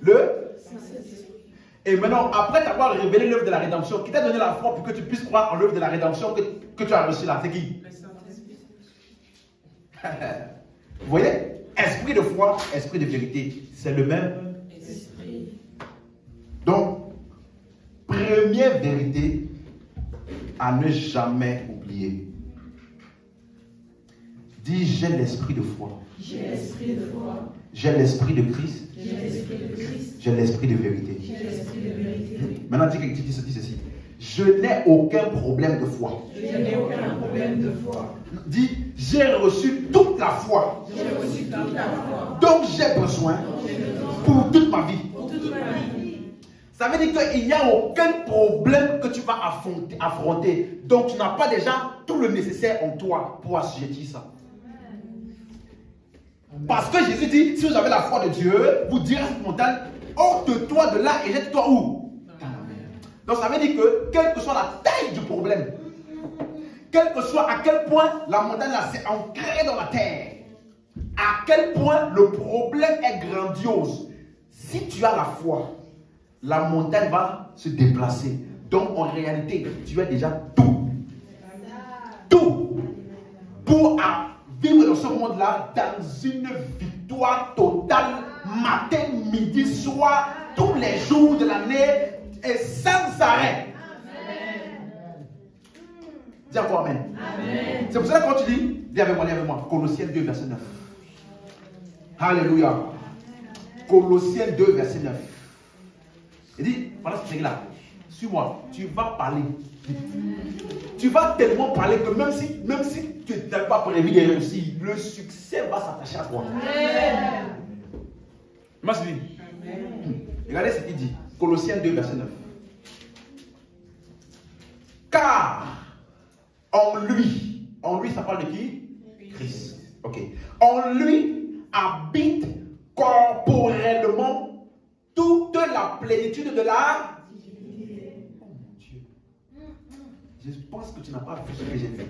Le Saint-Esprit. Et maintenant, après t'avoir révélé l'œuvre de la rédemption, qui t'a donné la foi pour que tu puisses croire en l'œuvre de la rédemption que tu as reçue là? C'est qui? Le Saint-Esprit. Vous voyez? Esprit de foi, esprit de vérité. C'est le même esprit. Donc, première vérité à ne jamais oublier. Dis, j'ai l'esprit de foi. J'ai l'esprit de foi. J'ai l'esprit de Christ. J'ai l'esprit de Christ. J'ai l'esprit de vérité. J'ai l'esprit de vérité. Maintenant, dis ceci. Je n'ai aucun problème de foi. Je n'ai aucun problème de foi. Dis, j'ai reçu toute la foi. J'ai reçu toute la foi. Donc j'ai besoin pour toute ma vie. Pour toute ma vie. Ça veut dire qu'il n'y a aucun problème que tu vas affronter. Donc tu n'as pas déjà tout le nécessaire en toi pour assujettir ça. Parce que Jésus dit, si vous avez la foi de Dieu, vous direz à cette montagne, ôte-toi de là et jette-toi où? Donc ça veut dire que, quelle que soit la taille du problème, quel que soit à quel point la montagne s'est ancrée dans la terre, à quel point le problème est grandiose, si tu as la foi, la montagne va se déplacer. Donc en réalité, tu as déjà tout pour vivre dans ce monde-là dans une victoire totale, matin, midi, soir, tous les jours de l'année et sans arrêt. Dis encore amen. Amen. C'est pour ça que quand tu dis avec moi, Colossiens 2, verset 9. Alléluia. Colossiens 2, verset 9. Il dit, voilà ce truc-là. Suis-moi, tu vas parler. Tu vas tellement parler que même si tu n'es pas prévu de réussir, le succès va s'attacher à toi. Moi, je dis. Regardez ce qu'il dit. Colossiens 2, verset 9. Car en lui, ça parle de qui? Christ. Ok. En lui habite corporellement toute la plénitude de la divinité. Oh mon Dieu. Je pense que tu n'as pas vu ce que j'ai fait.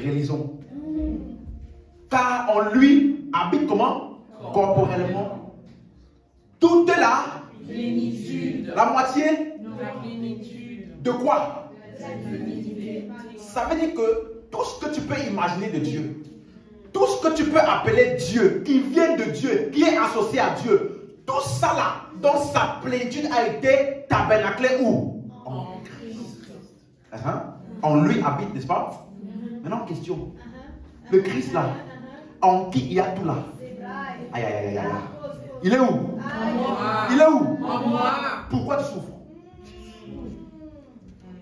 Réalisons. Car en lui habite comment? Corporellement toute la plénitude. La moitié? La plénitude. De quoi? Ça veut dire que tout ce que tu peux imaginer de Dieu, tout ce que tu peux appeler Dieu, qui vient de Dieu, qui est associé à Dieu, tout ça là, dans sa plénitude a été tabernaclé où? En Christ. En lui habite, n'est-ce pas? Maintenant, question. Le Christ là, en qui il y a tout là? Aïe, aïe, aïe, aïe. Il est où? Il est où? Pourquoi tu souffres?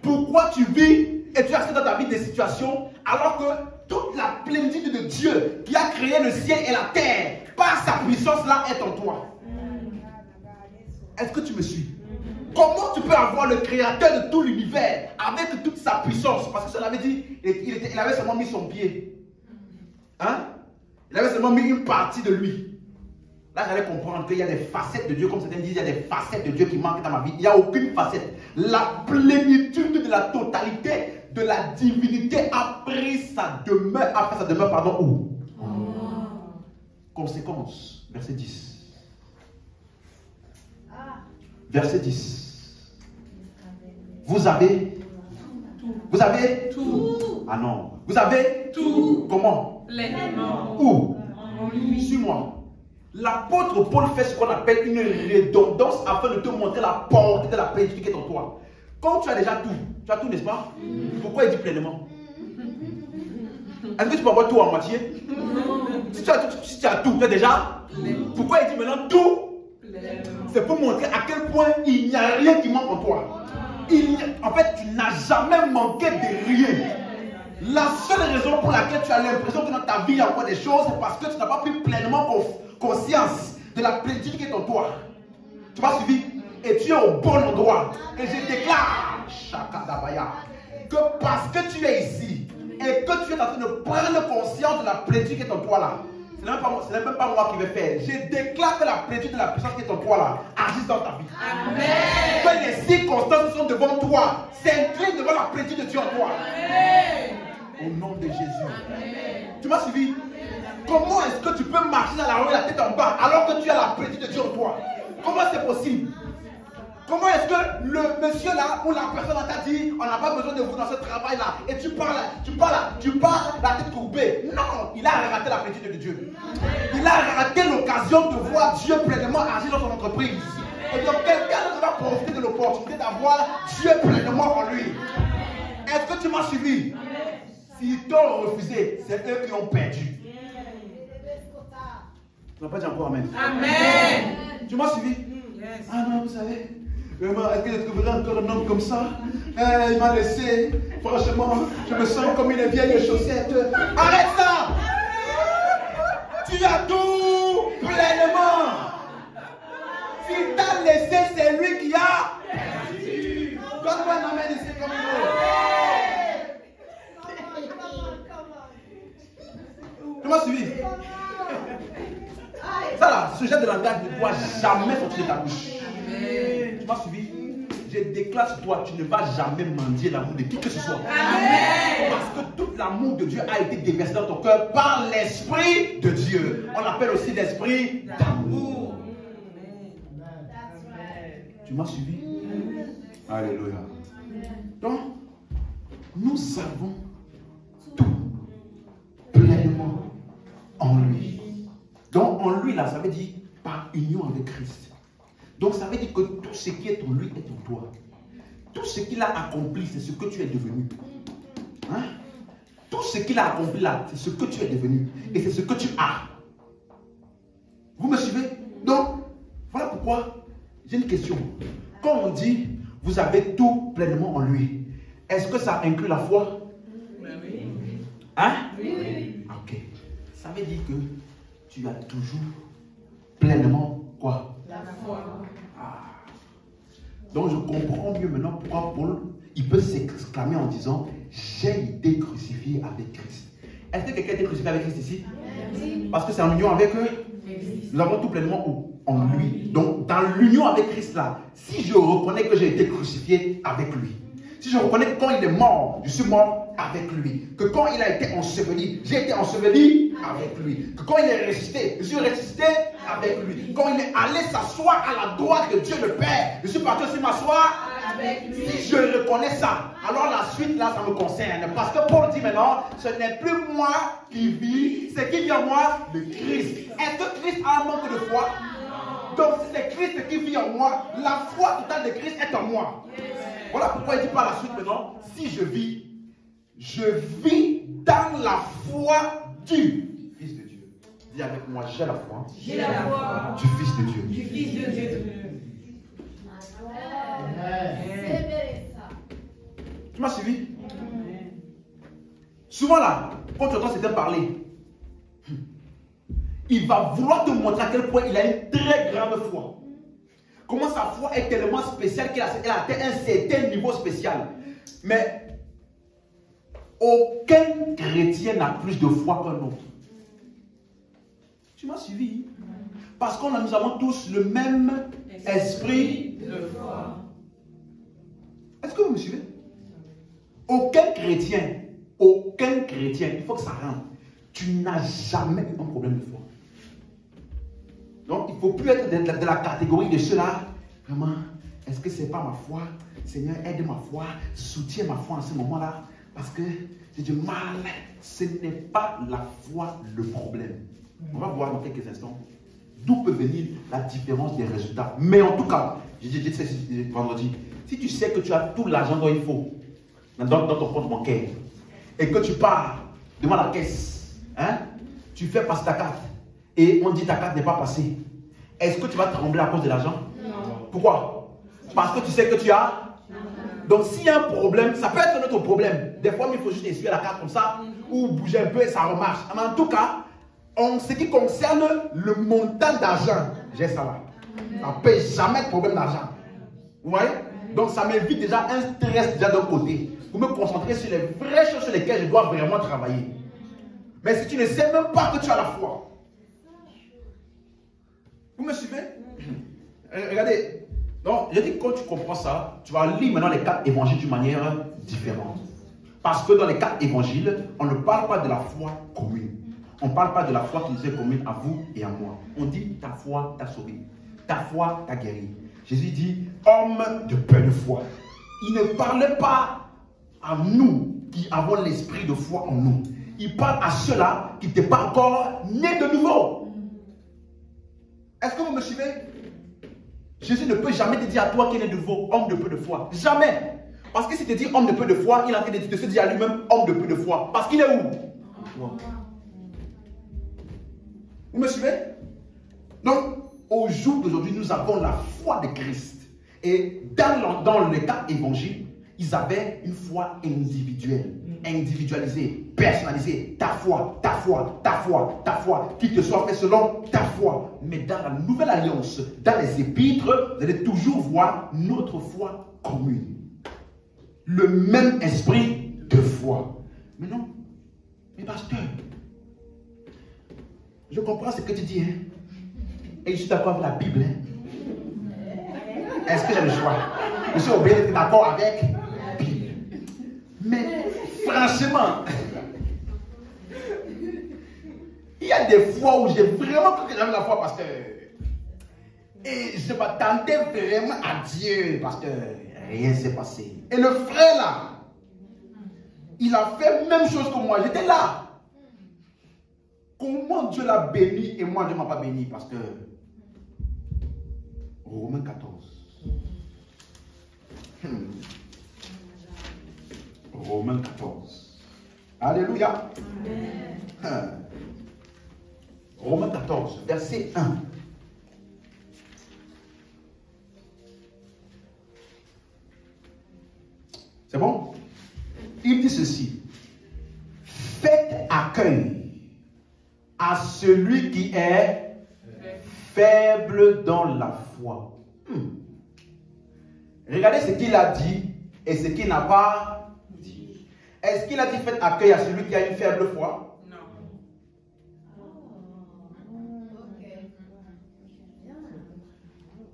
Pourquoi tu vis et tu acceptes dans ta vie des situations alors que toute la plénitude de Dieu qui a créé le ciel et la terre par sa puissance là est en toi? Est-ce que tu me suis? Comment tu peux avoir le créateur de tout l'univers avec toute sa puissance? Parce que cela avait dit, il avait seulement mis son pied. Hein? Il avait seulement mis une partie de lui. Là, j'allais comprendre qu'il y a des facettes de Dieu, comme certains disent, il y a des facettes de Dieu qui manquent dans ma vie. Il n'y a aucune facette. La plénitude de la totalité de la divinité a pris sa demeure, où? Conséquence, verset 10. Verset 10. Vous avez tout. Ah non. Vous avez tout. Comment? Pleinement. Où? Suis-moi. L'apôtre Paul fait ce qu'on appelle une redondance afin de te montrer la portée de la plénitude qui est en toi. Quand tu as déjà tout, tu as tout, n'est-ce pas? Pourquoi il dit pleinement? Est-ce que tu peux avoir tout à moitié? Si tu as tout, tu as déjà? Pourquoi il dit maintenant tout? C'est pour montrer à quel point il n'y a rien qui manque en toi. En fait, tu n'as jamais manqué de rien. La seule raison pour laquelle tu as l'impression que dans ta vie il y a encore des choses, c'est parce que tu n'as pas pris pleinement conscience de la plénitude qui est en toi. Tu m'as suivi? Et tu es au bon endroit. Et je déclare, que parce que tu es ici et que tu es en train de prendre conscience de la plénitude qui est en toi là, ce n'est même pas moi qui vais faire. Je déclare que la plénitude de la puissance qui est en toi là agisse dans ta vie. Amen. Que les circonstances qui sont devant toi s'inclinent devant la plénitude de Dieu en toi. Amen. Au nom de Jésus. Amen. Tu m'as suivi? Comment est-ce que tu peux marcher dans la rue la tête en bas alors que tu as la plénitude de Dieu en toi? Comment c'est possible? Comment est-ce que le monsieur là ou la personne t'a dit on n'a pas besoin de vous dans ce travail là et tu parles la tête courbée? Non, il a raté la plénitude de Dieu. Il a raté l'occasion de voir Dieu pleinement agir dans son entreprise. Et donc quelqu'un va profiter de l'opportunité d'avoir Dieu pleinement en lui. Est-ce que tu m'as suivi? S'ils t'ont refusé, c'est eux qui ont perdu. Tu n'as pas dit encore amen. Amen. Tu m'as suivi? Yes. Ah non, vous savez, vraiment, est-ce que je trouverai encore un homme comme ça? Il m'a laissé. Franchement, je me sens comme une vieille chaussette. Arrête ça! Tu as tout pleinement. S'il t'a laissé, c'est lui qui a perdu. Donne-moi un amen ici comme il faut. Tu m'as suivi? Ça là, ce genre de langage ne doit jamais sortir de ta bouche. Tu m'as suivi? Je je déclare sur toi, tu ne vas jamais mendier l'amour de qui que ce soit. Amen. Parce que tout l'amour de Dieu a été déversé dans ton cœur par l'Esprit de Dieu. On l'appelle aussi l'Esprit d'amour. Tu m'as suivi? Alléluia. Donc, nous avons tout pleinement en lui. Donc, en lui, là, ça veut dire par union avec Christ. Donc, ça veut dire que tout ce qui est en lui est en toi. Tout ce qu'il a accompli, c'est ce que tu es devenu. Hein? Tout ce qu'il a accompli là, c'est ce que tu es devenu. Et c'est ce que tu as. Vous me suivez? Donc, voilà pourquoi j'ai une question. Quand on dit, vous avez tout pleinement en lui, est-ce que ça inclut la foi? Oui. Hein? Oui. Ok. Ça veut dire que tu as toujours pleinement quoi? La foi. Donc je comprends mieux maintenant pourquoi Paul, il peut s'exclamer en disant, j'ai été crucifié avec Christ. Est-ce que quelqu'un a été crucifié avec Christ ici? Oui. Parce que c'est en union avec eux. Nous avons tout pleinement où? En lui. Donc dans l'union avec Christ là, si je reconnais que j'ai été crucifié avec lui, si je reconnais que quand il est mort, je suis mort avec lui, que quand il a été enseveli, j'ai été enseveli avec lui, que quand il est ressuscité, je suis ressuscité avec lui, quand il est allé s'asseoir à la droite de Dieu le Père, je suis parti aussi m'asseoir avec lui. Si je reconnais ça, alors la suite là, ça me concerne. Parce que Paul dit maintenant, ce n'est plus moi qui vis, c'est qui vit en moi? Le Christ. Est-ce que Christ a un manque de foi? Donc si c'est Christ qui vit en moi, la foi totale de Christ est en moi. Voilà pourquoi il dit par la suite maintenant, si je vis dans la foi du Fils de Dieu. Dis avec moi, j'ai la foi. J'ai la foi du Fils de Dieu. du Fils de Dieu. Tu m'as suivi? Souvent là, quand tu entends quelqu'un parler, il va vouloir te montrer à quel point il a une très grande foi. Comment sa foi est tellement spéciale qu'elle a atteint un certain niveau spécial. Mais aucun chrétien n'a plus de foi qu'un autre. Tu m'as suivi? Parce que nous avons tous le même esprit de foi. Est-ce que vous me suivez? Aucun chrétien, il faut que ça rentre. Tu n'as jamais eu un problème de foi. Donc, il ne faut plus être de la catégorie de ceux-là. Vraiment, est-ce que ce n'est pas ma foi? Seigneur, aide ma foi, soutiens ma foi en ce moment-là. Parce que j'ai du mal. Ce n'est pas la foi le problème. On va voir dans quelques instants d'où peut venir la différence des résultats. Mais en tout cas, j'ai dit ça vendredi, si tu sais que tu as tout l'argent dont il faut dans ton compte bancaire et que tu pars devant la caisse, hein, tu fais passer ta carte et on dit ta carte n'est pas passée, est-ce que tu vas trembler à cause de l'argent? Non. Pourquoi? Parce que tu sais que tu as. Donc s'il y a un problème, ça peut être notre problème. Des fois, il faut juste essuyer la carte comme ça ou bouger un peu et ça remarche. Mais en tout cas, en ce qui concerne le montant d'argent, j'ai ça là. Ça ne paye jamais de problème d'argent. Vous voyez? Donc ça m'évite déjà un stress déjà d'un côté. Pour me concentrer sur les vraies choses sur lesquelles je dois vraiment travailler. Mais si tu ne sais même pas que tu as la foi. Vous me suivez? Regardez. Donc, je dis que quand tu comprends ça, tu vas lire maintenant les 4 évangiles d'une manière différente. Parce que dans les 4 évangiles, on ne parle pas de la foi commune. On ne parle pas de la foi qui nous est commune à vous et à moi. On dit ta foi t'a sauvé. Ta foi t'a guéri. Jésus dit homme de peu de foi. Il ne parlait pas à nous qui avons l'esprit de foi en nous. Il parle à ceux-là qui n'étaient pas encore nés de nouveau. Est-ce que vous me suivez? Jésus ne peut jamais te dire à toi qu'il est de nouveau, homme de peu de foi. Jamais. Parce que si tu dis homme de peu de foi, il est en train de se dire à lui-même homme de peu de foi. Parce qu'il est où? Vous me suivez? Donc, au jour d'aujourd'hui, nous avons la foi de Christ. Et dans les 4 évangiles, ils avaient une foi individuelle, individualisée, personnalisée. Ta foi, ta foi, ta foi, ta foi, qui te soit fait selon ta foi. Mais dans la nouvelle alliance, dans les épîtres, vous allez toujours voir notre foi commune. Le même esprit de foi. Mais non, mais pasteur, je comprends ce que tu dis, hein? Et je suis d'accord avec la Bible, hein? Est-ce que j'ai le choix? Je suis obligé d'être d'accord avec Bible. Mais franchement, il y a des fois où j'ai vraiment cru que j'avais la foi, pasteur. Et je m'attendais vraiment à Dieu parce que rien ne s'est passé. Et le frère là, il a fait la même chose que moi. J'étais là. Comment Dieu l'a béni et moi Dieu ne m'a pas béni? Parce que Romains 14. Romains 14. Alléluia. Amen. Romains 14, verset 1. C'est bon? Il dit ceci. Faites accueil à celui qui est faible dans la foi. Regardez ce qu'il a dit et ce qu'il n'a pas dit. Est-ce qu'il a dit faites accueil à celui qui a une faible foi? Non.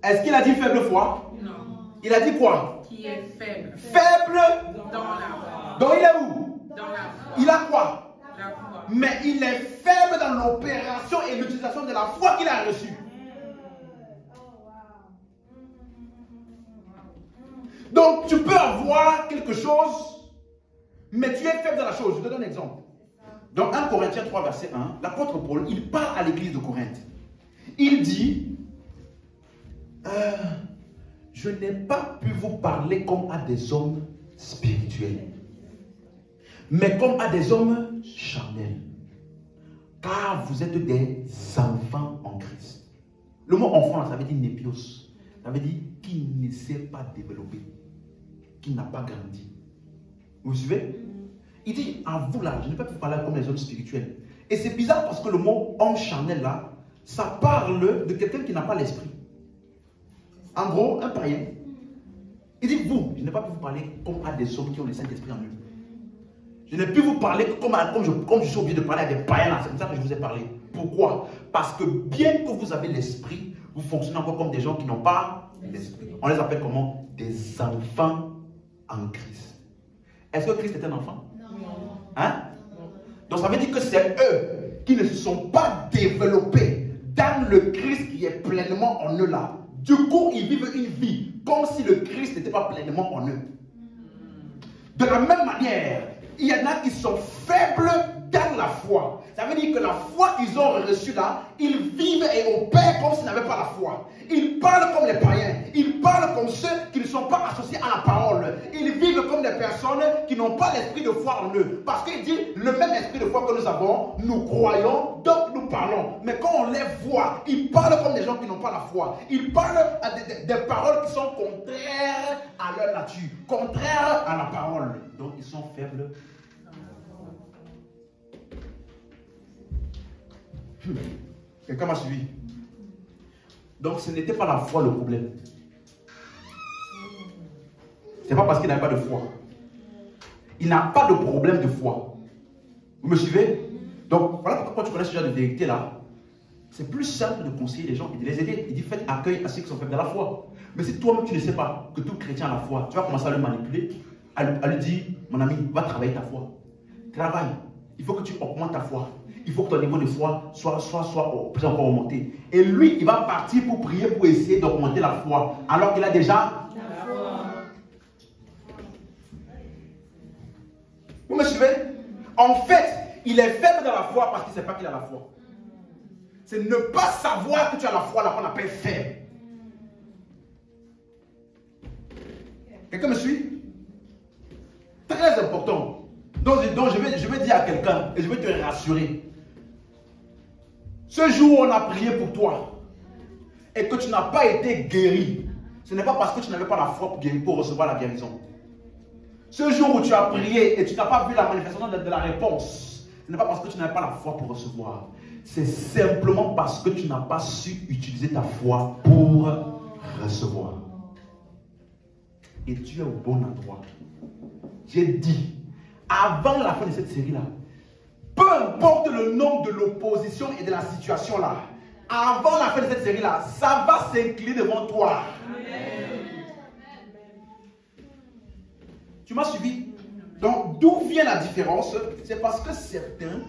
Est-ce qu'il a dit faible foi? Non. Il a dit quoi? Qui est faible. Faible. Dans la foi. Donc il est où? Dans la foi. Il a quoi? La foi. Mais il est faible dans l'opération et l'utilisation de la foi qu'il a reçue. Donc tu peux avoir quelque chose, mais tu es faible dans la chose. Je te donne un exemple. Dans 1 Corinthiens 3, verset 1, l'apôtre Paul, il parle à l'église de Corinthe. Il dit, je n'ai pas pu vous parler comme à des hommes spirituels, mais comme à des hommes charnels, car vous êtes des enfants en Christ. Le mot enfant, ça veut dire népios. Ça veut dire qui ne s'est pas développé, qui n'a pas grandi. Vous suivez? Il dit, à vous là, je n'ai pas pu parler comme les hommes spirituels. Et c'est bizarre parce que le mot homme charnel là, ça parle de quelqu'un qui n'a pas l'esprit. En gros, un païen. Il dit, vous, je n'ai pas pu vous parler comme à des hommes qui ont le Saint-Esprit en eux. Je n'ai pu vous parler comme je suis obligé de parler à des païens là. C'est comme ça que je vous ai parlé. Pourquoi? Parce que bien que vous avez l'esprit, vous fonctionnez encore comme des gens qui n'ont pas l'esprit. On les appelle comment? Des enfants en Christ. Est-ce que Christ est un enfant? Non. Hein? Donc ça veut dire que c'est eux qui ne se sont pas développés dans le Christ qui est pleinement en eux là. Du coup, ils vivent une vie comme si le Christ n'était pas pleinement en eux. De la même manière, il y en a qui sont faibles dans la foi. Ça veut dire que la foi qu'ils ont reçue là, ils vivent et opèrent comme s'ils n'avaient pas la foi. Ils parlent comme les païens. Ils parlent comme ceux qui ne sont pas associés à la parole. Ils vivent comme des personnes qui n'ont pas l'esprit de foi en eux. Parce qu'il dit, le même esprit de foi que nous avons, nous croyons, donc nous parlons. Mais quand on les voit, ils parlent comme des gens qui n'ont pas la foi. Ils parlent à des paroles qui sont contraires à leur nature, contraires à la parole. Donc ils sont faibles. Quelqu'un m'a suivi? Donc ce n'était pas la foi le problème. Ce n'est pas parce qu'il n'avait pas de foi. Il n'a pas de problème de foi. Vous me suivez? Donc voilà pourquoi quand tu connais ce genre de vérité là, c'est plus simple de conseiller les gens et de les aider. Il dit faites accueil à ceux qui sont faibles dans la foi. Mais si toi-même tu ne sais pas que tout chrétien a la foi, tu vas commencer à le manipuler, à lui dire, mon ami, va travailler ta foi. Travaille. Il faut que tu augmentes ta foi. Il faut que ton niveau de foi soit plus encore augmenté. Et lui, il va partir pour prier, pour essayer d'augmenter la foi. Alors qu'il a déjà la foi. Vous me suivez? En fait, il est faible dans la foi parce qu'il ne sait pas qu'il a la foi. C'est ne pas savoir que tu as la foi là qu'on appelle faible. Quelqu'un me suit? Très important. Donc je vais dire à quelqu'un et je vais te rassurer. Ce jour où on a prié pour toi et que tu n'as pas été guéri, ce n'est pas parce que tu n'avais pas la foi pour recevoir la guérison. Ce jour où tu as prié et tu n'as pas vu la manifestation de la réponse, ce n'est pas parce que tu n'avais pas la foi pour recevoir. C'est simplement parce que tu n'as pas su utiliser ta foi pour recevoir. Et tu es au bon endroit. J'ai dit, avant la fin de cette série-là, peu importe le nombre de l'opposition et de la situation là, avant la fin de cette série-là, ça va s'incliner devant toi. Amen. m'as suivi? Donc, d'où vient la différence? C'est parce que certains,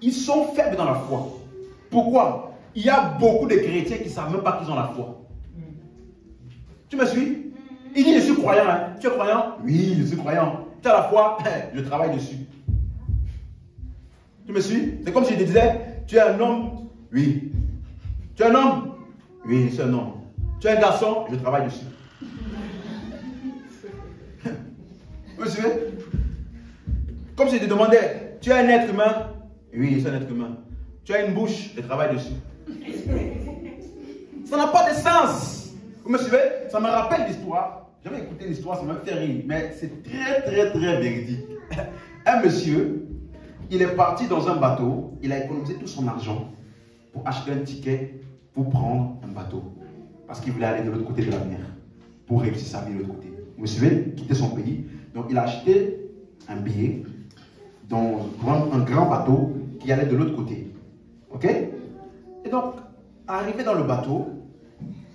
ils sont faibles dans la foi. Pourquoi? Il y a beaucoup de chrétiens qui ne savent même pas qu'ils ont la foi. Tu me suis? Il dit, je suis croyant. Hein. Tu es croyant? Oui, je suis croyant. Tu as la foi? Je travaille dessus. Tu me suis? C'est comme si je te disais, tu es un homme? Oui. Tu es un homme? Oui, je suis un homme. Tu es un garçon? Je travaille dessus. Vous me suivez? Comme si je te demandais, tu es un être humain? Oui, je suis un être humain. Tu as une bouche? Je travaille dessus. Ça n'a pas de sens. Vous me suivez? Ça me rappelle l'histoire. J'avais écouté l'histoire, ça m'a fait rire. Mais c'est très, très, très véridique. Un monsieur, il est parti dans un bateau. Il a économisé tout son argent pour acheter un ticket pour prendre un bateau. Parce qu'il voulait aller de l'autre côté de la mer. Pour réussir sa vie de l'autre côté. Vous me suivez? Quitter son pays. Donc il a acheté un billet pour un grand bateau qui allait de l'autre côté. Ok? Et donc, arrivé dans le bateau,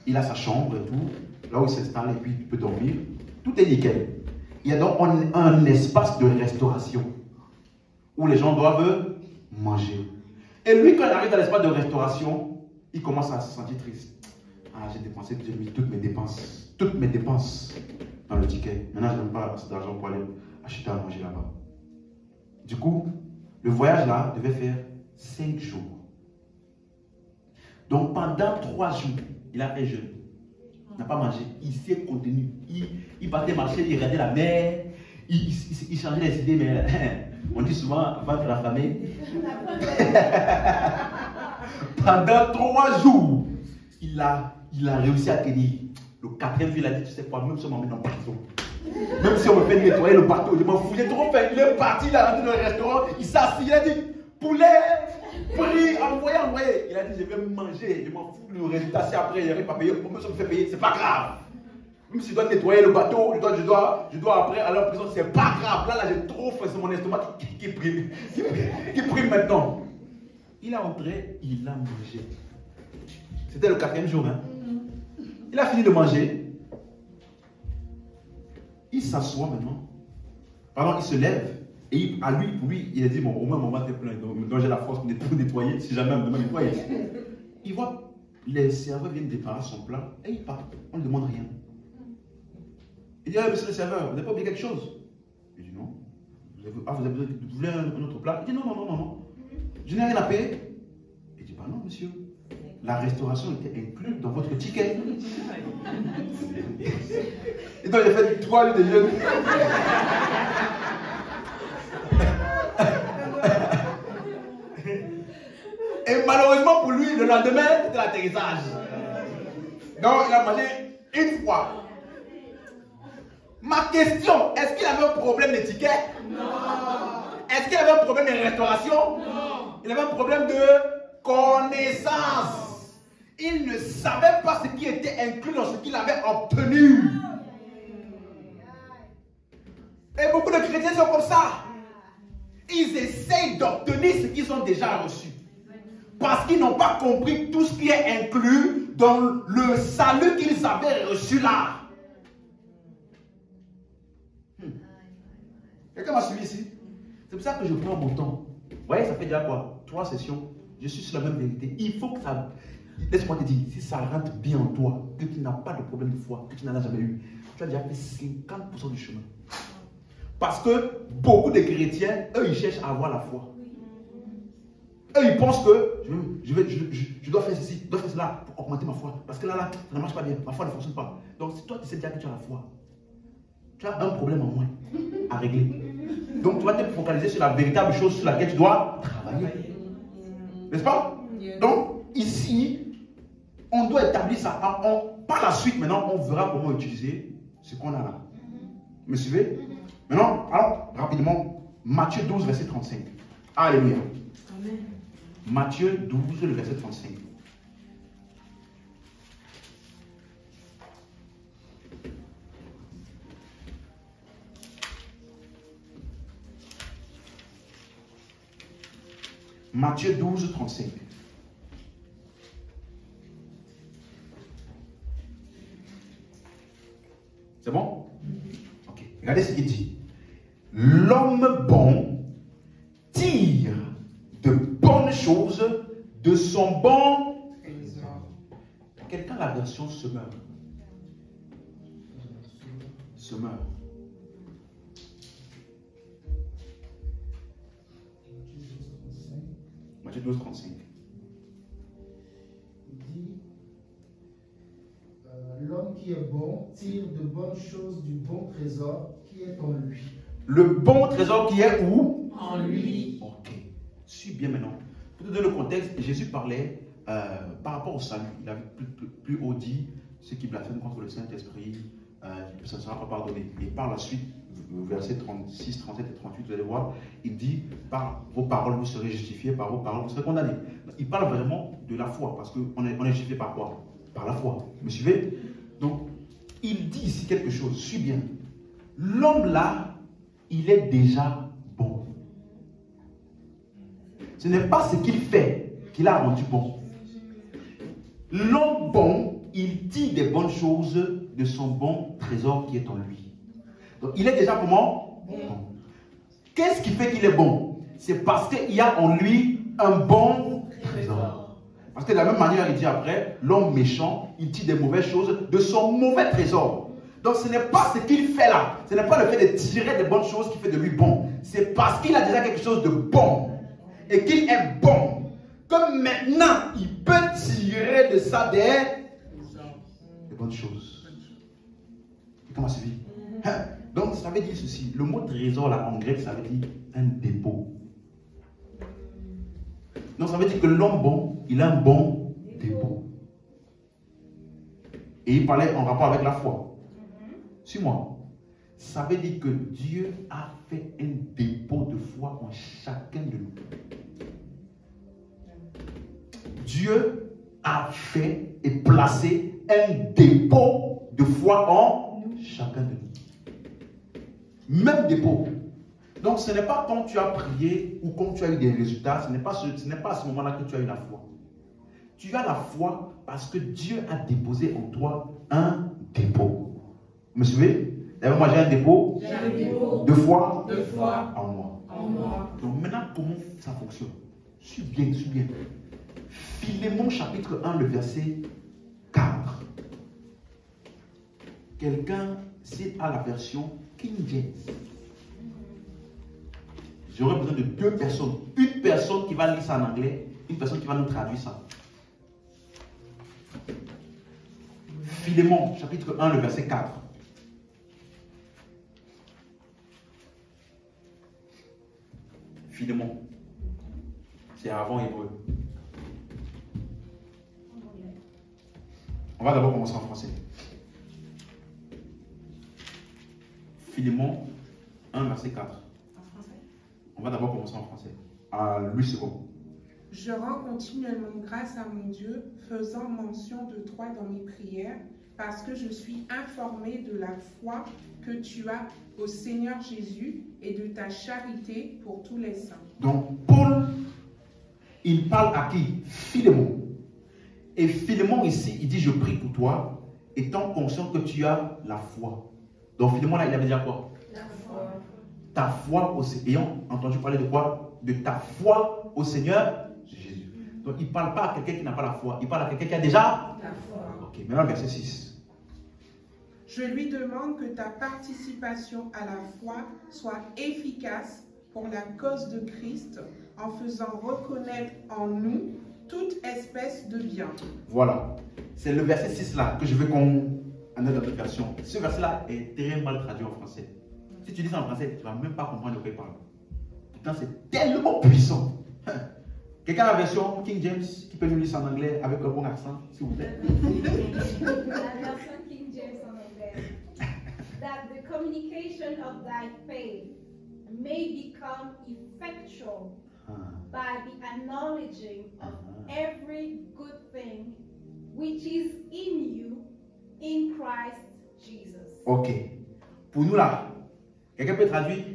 il a sa chambre et tout, là où il s'installe et puis il peut dormir. Tout est nickel. Il y a donc un espace de restauration où les gens doivent manger. Et lui, quand il arrive dans l'espace de restauration, il commence à se sentir triste. Ah, j'ai mis toutes mes dépenses dans le ticket. Maintenant, je n'ai même pas assez d'argent pour aller acheter à manger là-bas. Du coup, le voyage là devait faire 5 jours. Donc pendant 3 jours, il a fait jeûne. Il n'a pas mangé. Il s'est contenu. Il partait marcher, il regardait la mer. Il changeait les idées, mais on dit souvent vaincre la famille. Pendant 3 jours, il a réussi à tenir. Le 4e jour, il a dit, tu sais quoi, même si on m'emmène en prison, même si on me fait nettoyer le bateau, je m'en fous, j'ai trop faim. Il est parti, il est rentré dans le restaurant, il s'est assis, il a dit, poulet, pris, envoyé. Il a dit, je vais manger, je m'en fous, le résultat c'est après, il n'arrive pas à payer, même si on me fait payer, c'est pas grave. Même si je dois nettoyer le bateau, je dois après aller en prison, c'est pas grave. Là, j'ai trop faim, c'est mon estomac qui prime maintenant. Il est entré, il a mangé. C'était le 4e jour, hein. Il a fini de manger. Il s'assoit maintenant. Pardon, il se lève. Et pour lui, il a dit, bon, au moins, mon ventre est plein. Donc j'ai la force pour nettoyer, si jamais on me demande de nettoyer. Il voit, les serveurs viennent préparer son plat et il part. On ne demande rien. Il dit, ah, monsieur le serveur, vous n'avez pas oublié quelque chose? Il dit, non. Vous voulez un autre plat? Il dit, non. Je n'ai rien à payer. Il dit, bah non, monsieur. La restauration était incluse dans votre ticket. Et donc, il a fait 3 nuits de jeûne. Et malheureusement pour lui, le lendemain, c'était l'atterrissage. Donc, il a mangé une fois. Ma question, est-ce qu'il avait un problème de ticket? Non. Est-ce qu'il avait un problème de restauration? Non. Il avait un problème de connaissance. Il ne savait pas ce qui était inclus dans ce qu'il avait obtenu. Et beaucoup de chrétiens sont comme ça. Ils essayent d'obtenir ce qu'ils ont déjà reçu. Parce qu'ils n'ont pas compris tout ce qui est inclus dans le salut qu'ils avaient reçu là. Quelqu'un m'a suivi ici? C'est pour ça que je prends mon temps. Vous voyez, ça fait déjà quoi? 3 sessions. Je suis sur la même vérité. Il faut que ça... Laisse-moi te dire, si ça rentre bien en toi, que tu n'as pas de problème de foi, que tu n'en as jamais eu, tu as déjà fait 50% du chemin. Parce que beaucoup de chrétiens, eux, ils cherchent à avoir la foi. Eux, ils pensent que je dois faire ceci, je dois faire cela pour augmenter ma foi. Parce que là, ça ne marche pas bien, ma foi ne fonctionne pas. Donc, si toi, tu sais déjà que tu as la foi, tu as un problème en moins à régler. Donc, tu vas te focaliser sur la véritable chose sur laquelle tu dois travailler. N'est-ce pas? Donc, ici, on doit établir ça. Par la suite, maintenant, on verra comment utiliser ce qu'on a là. Vous me suivez? Maintenant, alors, rapidement, Matthieu 12, verset 35. Alléluia. Amen. Matthieu 12, le verset 35. Matthieu 12, 35. C'est bon? Ok. Regardez ce qu'il dit. L'homme bon tire de bonnes choses de son bon Trésor. Quelqu'un la version semeur. Semeur. Matthieu 12, 35. Il dit, l'homme qui est bon tire de bonnes choses du bon trésor qui est en lui. Le bon trésor qui est où? En lui. Ok. Suis bien maintenant. Pour te donner le contexte, Jésus parlait par rapport au salut. Il avait plus haut dit, ceux qui blasphèment contre le Saint-Esprit, ça ne sera pas pardonné. Et par la suite, versets 36, 37 et 38, vous allez voir, il dit, par vos paroles, vous serez justifiés, par vos paroles, vous serez condamnés. Il parle vraiment de la foi, parce qu'on est justifié par quoi? Par la foi. Vous me suivez? Donc, il dit ici quelque chose, suis bien. L'homme là, il est déjà bon. Ce n'est pas ce qu'il fait qui l'a rendu bon. L'homme bon, il tire des bonnes choses de son bon trésor qui est en lui. Donc il est déjà comment? Bon. Qu'est-ce qui fait qu'il est bon? C'est parce qu'il y a en lui un bon trésor. Parce que de la même manière, il dit après, l'homme méchant, il tire des mauvaises choses de son mauvais trésor. Donc ce n'est pas ce qu'il fait là. Ce n'est pas le fait de tirer des bonnes choses qui fait de lui bon. C'est parce qu'il a déjà quelque chose de bon. Et qu'il est bon. Que maintenant, il peut tirer de ça des bonnes choses. Comment c'est dit? Donc ça veut dire ceci. Le mot trésor là en grec, ça veut dire un dépôt. Donc ça veut dire que l'homme bon, il a un bon dépôt. Et il parlait en rapport avec la foi. Suis-moi. Ça veut dire que Dieu a fait un dépôt de foi en chacun de nous. Dieu a fait et placé un dépôt de foi en chacun de nous. Même dépôt. Donc ce n'est pas quand tu as prié ou quand tu as eu des résultats, ce n'est pas à ce moment-là que tu as eu la foi. Tu as la foi parce que Dieu a déposé en toi un dépôt. Vous me suivez? D'ailleurs, moi j'ai un dépôt, de foi, en moi. Donc maintenant, comment ça fonctionne? Suis bien, suis bien. Philémon chapitre 1, le verset 4. Quelqu'un cite à la version King James. J'aurais besoin de deux personnes. Une personne qui va lire ça en anglais, une personne qui va nous traduire ça. Philémon chapitre 1, le verset 4. Philémon. C'est avant hébreu. On va d'abord commencer en français. Philémon 1, verset 4. En français. On va d'abord commencer en français. À lui second. Je rends continuellement grâce à mon Dieu, faisant mention de toi dans mes prières, parce que je suis informé de la foi que tu as au Seigneur Jésus et de ta charité pour tous les saints. Donc, Paul, il parle à qui? Philémon. Et Philémon ici, il dit, je prie pour toi, étant conscient que tu as la foi. Donc, Philémon là, il avait déjà quoi? La foi. Ta foi, ayant entendu parler de quoi? De ta foi au Seigneur Jésus. Donc, il ne parle pas à quelqu'un qui n'a pas la foi. Il parle à quelqu'un qui a déjà La foi. Ok, maintenant verset 6. Je lui demande que ta participation à la foi soit efficace pour la cause de Christ, en faisant reconnaître en nous toute espèce de bien. Voilà. C'est le verset 6 là que je veux qu'on en ait d'application. Ce verset là est très mal traduit en français. Si tu dis ça en français, tu ne vas même pas comprendre de quoi il parle. Pourtant, c'est tellement puissant. Quelqu'un a la version King James qui peut nous lire ça en anglais avec un bon accent, s'il vous plaît? La version King James en anglais. That the communication of thy faith may become effectual by the acknowledging of every good thing which is in you in Christ Jesus. Ok. Pour nous là, quelqu'un peut traduire?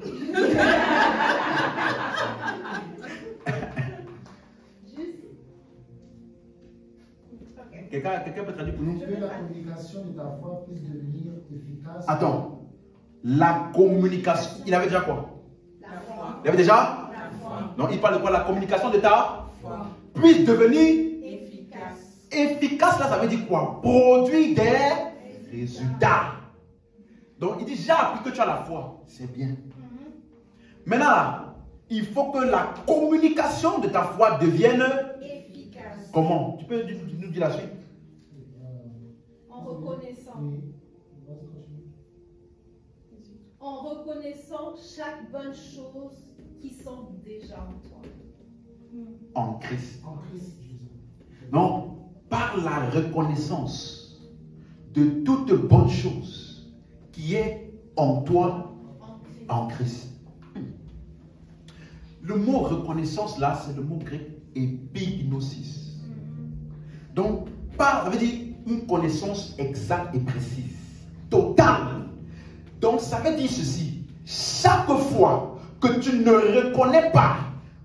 Quelqu'un peut traduire pour nous? Que la communication de ta foi puisse devenir efficace. Attends. la communication. Il avait déjà quoi? La foi. Il avait déjà? La foi. Non, il parle de quoi? La communication de ta Foi. puisse devenir Efficace. efficace. Là, ça veut dire quoi? Produire des résultats. Donc, il dit, j'ai appris que tu as la foi. C'est bien. Maintenant, là, il faut que la communication de ta foi devienne Efficace. comment? Tu peux nous dire la suite? En reconnaissant. En reconnaissant chaque bonne chose qui sont déjà en toi. En Christ. En Christ Jésus. Non, par la reconnaissance de toute bonne chose qui est en toi, En Christ. en Christ. Le mot reconnaissance là, c'est le mot grec epignosis. Donc, ça veut dire une connaissance exacte et précise, totale. Donc, ça veut dire ceci. Chaque fois que tu ne reconnais pas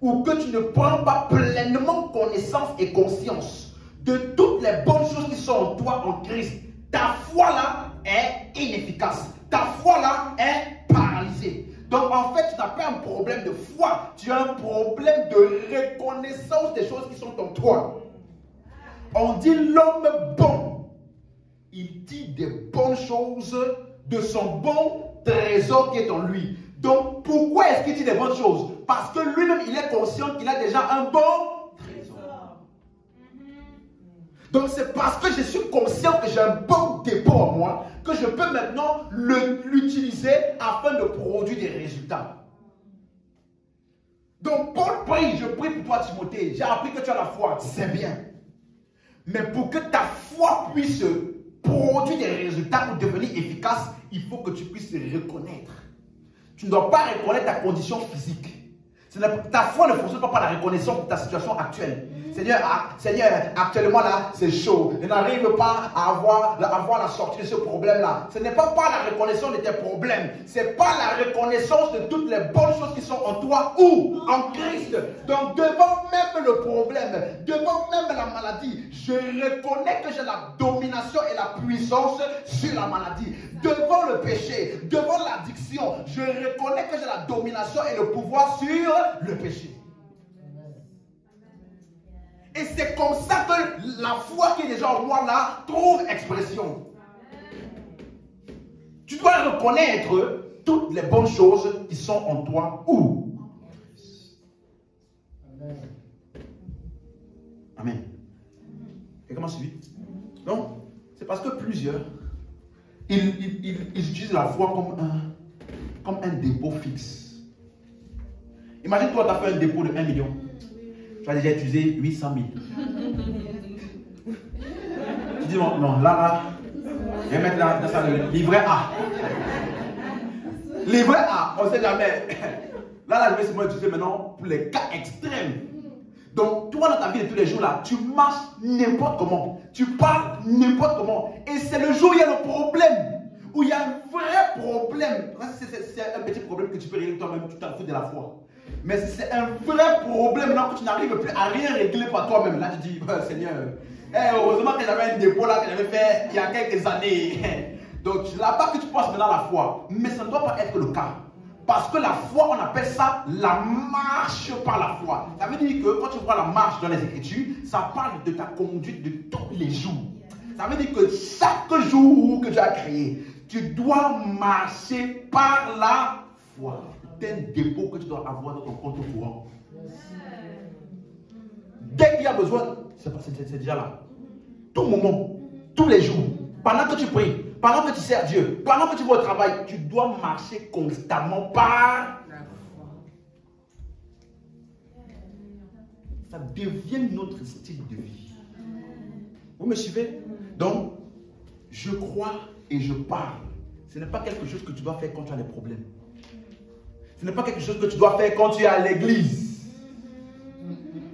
ou que tu ne prends pas pleinement connaissance et conscience de toutes les bonnes choses qui sont en toi, en Christ, ta foi là est inefficace. Ta foi là est paralysée. Donc en fait, tu n'as pas un problème de foi, tu as un problème de reconnaissance des choses qui sont en toi. On dit l'homme bon, il dit des bonnes choses de son bon trésor qui est en lui. Donc pourquoi est-ce qu'il dit des bonnes choses? Parce que lui-même, il est conscient qu'il a déjà un bon trésor. Donc c'est parce que je suis conscient que j'ai un bon dépôt en moi que je peux maintenant l'utiliser afin de produire des résultats. Donc Paul prie, je prie pour toi Timothée, j'ai appris que tu as la foi, c'est bien. Mais pour que ta foi puisse produire des résultats ou devenir efficace, il faut que tu puisses reconnaître. Tu ne dois pas reconnaître ta condition physique. Ta foi ne fonctionne pas par la reconnaissance de ta situation actuelle. Seigneur, actuellement là, c'est chaud. Je n'arrive pas à avoir la sortie de ce problème-là. Ce n'est pas par la reconnaissance de tes problèmes. C'est par la reconnaissance de toutes les bonnes choses qui sont en toi ou en Christ. Donc, devant même le problème, devant même la maladie, je reconnais que j'ai la domination et la puissance sur la maladie. Devant le péché, devant l'addiction, je reconnais que j'ai la domination et le pouvoir sur le péché. Et c'est comme ça que la foi qui est déjà en moi là trouve expression. Tu dois reconnaître toutes les bonnes choses qui sont en toi ou. Amen. Amen. Et comment suivi? Donc, c'est parce que plusieurs, ils utilisent la foi comme un dépôt fixe. Imagine toi, tu as fait un dépôt de 1 million. Tu as déjà utilisé 800 000. Tu dis, non, là, je vais mettre dans ça le livret A. Livret A, on ne sait jamais. Là, je vais seulement utiliser maintenant pour les cas extrêmes. Donc, toi, dans ta vie de tous les jours, là, tu marches n'importe comment. Tu parles n'importe comment. Et c'est le jour où il y a le problème. Où il y a un vrai problème. C'est un petit problème que tu peux régler toi-même. Tu t'en fous de la foi. Mais c'est un vrai problème là que tu n'arrives plus à rien régler par toi-même. Là, tu dis, Seigneur, heureusement que j'avais un dépôt là que j'avais fait il y a quelques années. Donc, là-bas que tu penses maintenant la foi. Mais ça ne doit pas être le cas. Parce que la foi, on appelle ça la marche par la foi. Ça veut dire que quand tu vois la marche dans les Écritures, ça parle de ta conduite de tous les jours. Ça veut dire que chaque jour que tu as créé, tu dois marcher par la foi. C'est un dépôt que tu dois avoir dans ton compte courant. Dès qu'il y a besoin, c'est déjà là. Tout moment, tous les jours, pendant que tu pries, pendant que tu sers Dieu, pendant que tu vas au travail, tu dois marcher constamment par la foi. Ça devient notre style de vie. Vous me suivez? Donc, je crois et je parle. Ce n'est pas quelque chose que tu dois faire quand tu as des problèmes. Ce n'est pas quelque chose que tu dois faire quand tu es à l'église.